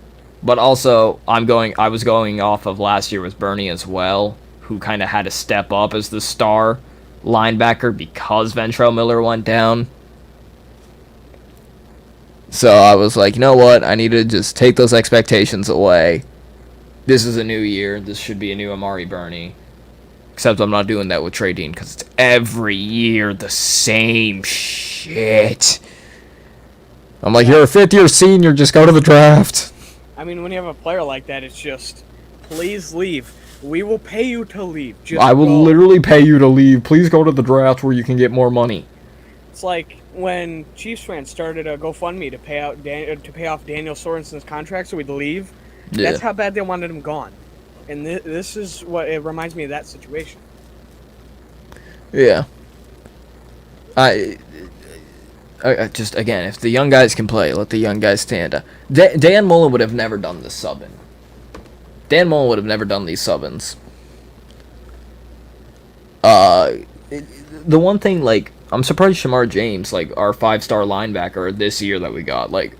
But also, I was going off of last year with Burney as well, who kind of had to step up as the star linebacker because Ventrell Miller went down. So I was like, you know what? I need to just take those expectations away. This is a new year. This should be a new Amari Burney. Except I'm not doing that with Trey Dean because it's every year the same shit. I'm like, you're a fifth-year senior. Just go to the draft. I mean, when you have a player like that, it's just, please leave. We will pay you to leave. Just I will go. literally pay you to leave. Please go to the draft where you can get more money. It's like when Chiefs fans started a GoFundMe to pay off Daniel Sorensen's contract so we'd leave. Yeah. That's how bad they wanted him gone. And this is what it reminds me of that situation. Yeah. I just, again, if the young guys can play, let the young guys stand. Dan Mullen would have never done this subbing. Dan Mullen would have never done these sub-ins. The one thing, like, I'm surprised Shamar James, like, our 5-star linebacker this year that we got, like,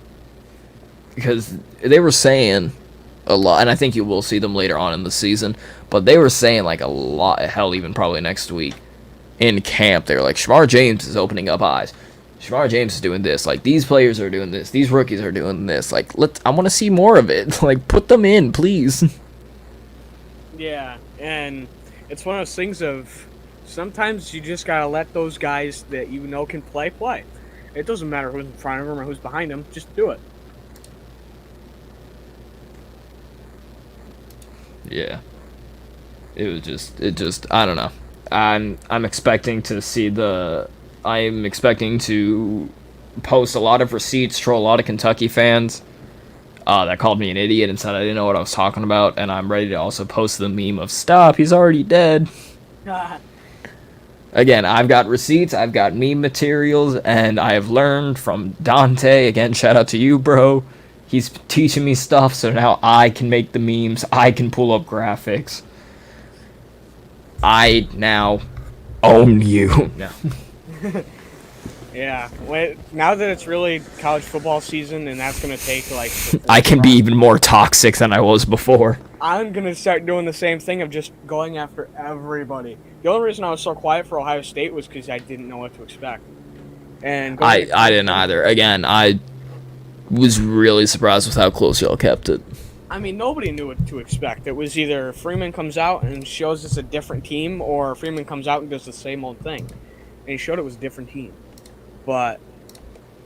because they were saying a lot, and I think you will see them later on in the season, but they were saying, like, a lot, hell, even probably next week in camp, they were like, Shamar James is opening up eyes. Shamar James is doing this. Like, these players are doing this. These rookies are doing this. Like, I want to see more of it. Like, put them in, please. Yeah, and it's one of those things of sometimes you just gotta let those guys that you know can play. It doesn't matter who's in front of them or who's behind them. Just do it. Yeah. It just, I don't know. I'm expecting to see I'm expecting to post a lot of receipts, troll a lot of Kentucky fans that called me an idiot and said I didn't know what I was talking about, and I'm ready to also post the meme of stop, he's already dead. Again, I've got receipts, I've got meme materials, and I have learned from Dante. Again, shout out to you, bro. He's teaching me stuff, so now I can make the memes, I can pull up graphics. I now own you. No. Yeah. Now that it's really college football season, and that's gonna take like. I can be even more toxic than I was before. I'm gonna start doing the same thing of just going after everybody. The only reason I was so quiet for Ohio State was because I didn't know what to expect. And I didn't either. Again, I was really surprised with how close y'all kept it. I mean, nobody knew what to expect. It was either Freeman comes out and shows us a different team, or Freeman comes out and does the same old thing. And he showed it was a different team. But,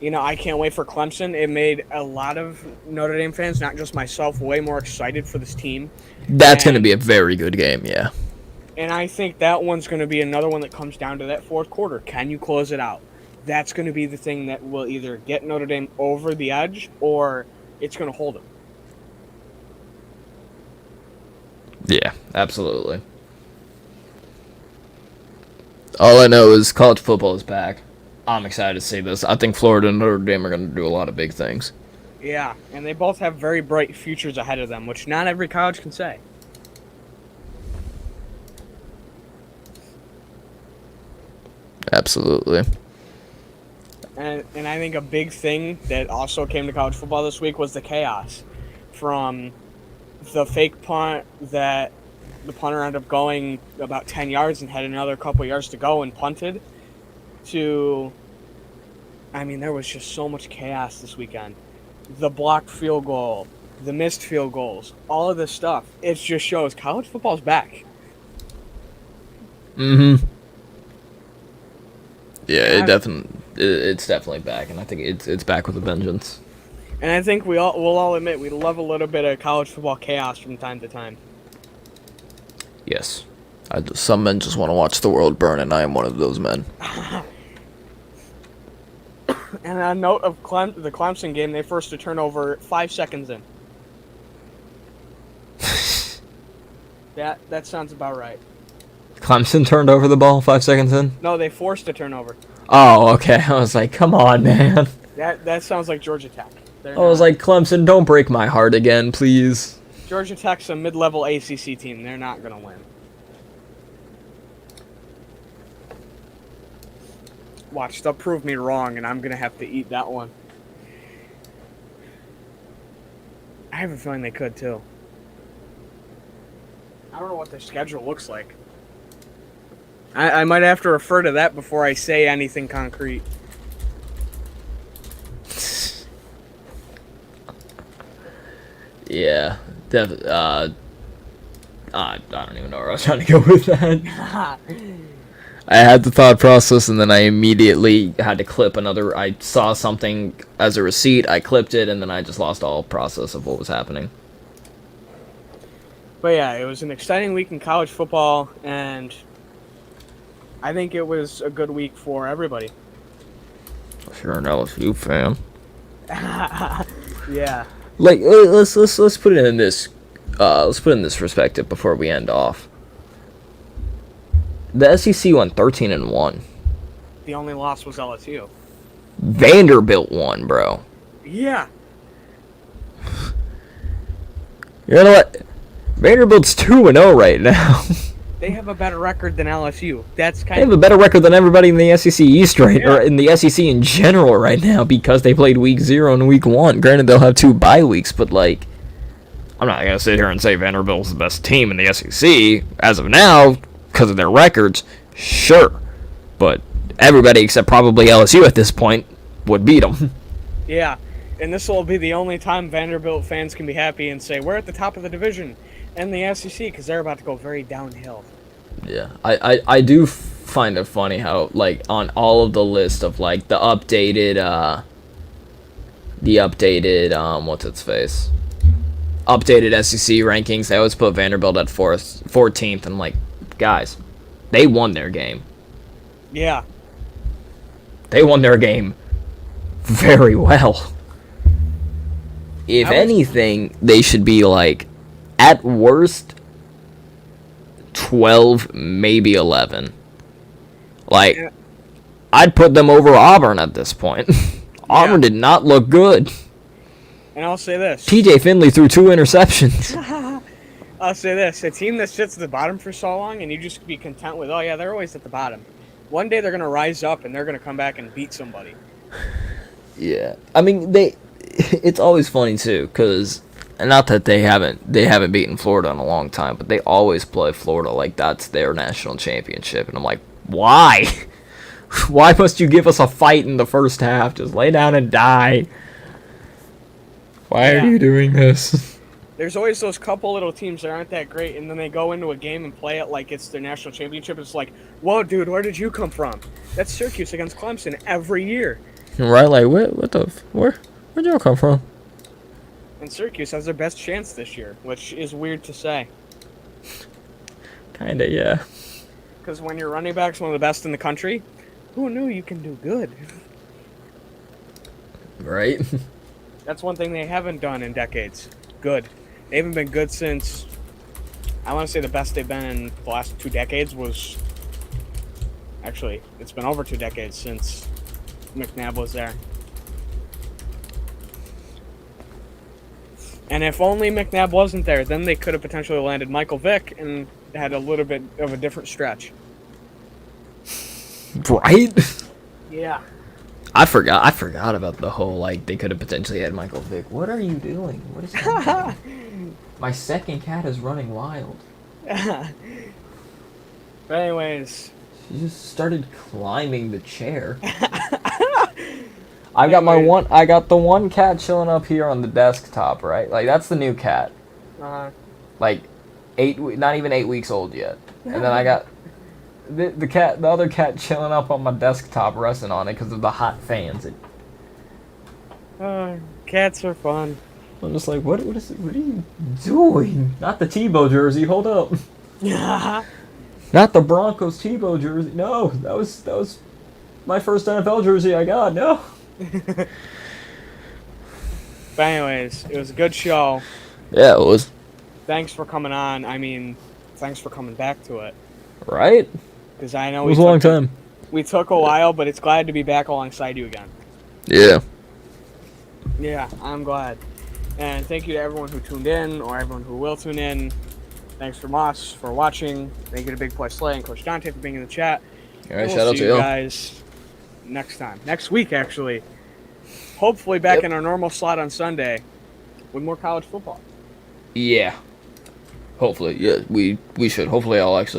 you know, I can't wait for Clemson. It made a lot of Notre Dame fans, not just myself, way more excited for this team. That's going to be a very good game, yeah. And I think that one's going to be another one that comes down to that fourth quarter. Can you close it out? That's going to be the thing that will either get Notre Dame over the edge or it's going to hold them. Yeah, absolutely. All I know is college football is back. I'm excited to see this. I think Florida and Notre Dame are going to do a lot of big things. Yeah, and they both have very bright futures ahead of them, which not every college can say. Absolutely. And I think a big thing that also came to college football this week was the chaos. From the fake punt that the punter ended up going about 10 yards and had another couple yards to go and punted, to, I mean, there was just so much chaos this weekend. The blocked field goal, the missed field goals, all of this stuff. It just shows college football's back. Mm-hmm. Yeah, it's definitely back, and I think it's back with a vengeance. And I think we'll all admit we love a little bit of college football chaos from time to time. Yes. Some men just want to watch the world burn, and I am one of those men. And a note of the Clemson game, they forced a turnover 5 seconds in. That sounds about right. Clemson turned over the ball 5 seconds in? No, they forced a turnover. Oh, okay. I was like, come on, man. That sounds like Georgia Tech. I was like, Clemson, don't break my heart again, please. Georgia Tech's a mid-level ACC team. They're not going to win. Watch, they'll prove me wrong, and I'm going to have to eat that one. I have a feeling they could, too. I don't know what their schedule looks like. I might have to refer to that before I say anything concrete. Yeah, I don't even know where I was trying to go with that. I had the thought process, and then I immediately had to clip another. I saw something as a receipt, I clipped it, and then I just lost all process of what was happening. But yeah, it was an exciting week in college football, and I think it was a good week for everybody. If you're an LSU fan. Yeah. Like, let's put it in this perspective before we end off. The SEC won 13-1. The only loss was LSU. Vanderbilt won, bro. Yeah. You know what? Vanderbilt's 2-0 right now. They have a better record than LSU. That's They have a better record than everybody in the SEC East or in the SEC in general right now because they played week 0 and week 1. Granted, they'll have 2 bye weeks, but like, I'm not gonna sit here and say Vanderbilt's the best team in the SEC as of now because of their records. Sure, but everybody except probably LSU at this point would beat them. Yeah, and this will be the only time Vanderbilt fans can be happy and say we're at the top of the division and the SEC because they're about to go very downhill. Yeah, I do find it funny how, like, on all of the list of, like, the updated, what's its face? Updated SEC rankings, they always put Vanderbilt at 14th, and I'm like, guys, they won their game. Yeah. They won their game very well. If anything, they should be, like, at worst, 12, maybe 11. Like, Yeah. I'd put them over Auburn at this point. Auburn did not look good. And I'll say this. TJ Finley threw 2 interceptions. I'll say this. A team that sits at the bottom for so long and you just be content with, oh yeah, they're always at the bottom. One day they're going to rise up and they're going to come back and beat somebody. Yeah. I mean, it's always funny, too, because not that they haven't beaten Florida in a long time, but they always play Florida like that's their national championship, and I'm like, why? Why must you give us a fight in the first half? Just lay down and die. Why are you doing this? There's always those couple little teams that aren't that great, and then they go into a game and play it like it's their national championship. It's like, whoa, dude, where did you come from? That's Syracuse against Clemson every year. Right? Like, where'd y'all come from? And Syracuse has their best chance this year, which is weird to say. Kinda, yeah. Because when your running back's one of the best in the country, who knew you can do good? Right? That's one thing they haven't done in decades. Good. They haven't been good since, I want to say the best they've been in the last 2 decades was, actually, it's been over 2 decades since McNabb was there. And if only McNabb wasn't there, then they could have potentially landed Michael Vick and had a little bit of a different stretch. Right? Yeah. I forgot about the whole, like, they could have potentially had Michael Vick. What are you doing? What is happening? My second cat is running wild. But anyways. She just started climbing the chair. I got the one cat chilling up here on the desktop, right? Like, that's the new cat. Like, not even 8 weeks old yet. And then I got the other cat chilling up on my desktop, resting on it because of the hot fans. Cats are fun. I'm just like, what are you doing? Not the Tebow jersey. Hold up. Not the Broncos Tebow jersey. No, that was my first NFL jersey I got. No. But anyways, it was a good show. Yeah, it was. Thanks for coming on. I mean, thanks for coming back to it. Right? Because I know it was a long time. We took a while, but it's glad to be back alongside you again. Yeah. Yeah, I'm glad. And thank you to everyone who tuned in or everyone who will tune in. Thanks from us for watching. Thank you to Big Boy Slay and Coach Dante for being in the chat. All right, And shout we'll out see to you y'all. guys next time. Next week, actually. Hopefully back in our normal slot on Sunday with more college football. Yeah. Hopefully, yeah, we should. Hopefully, I'll actually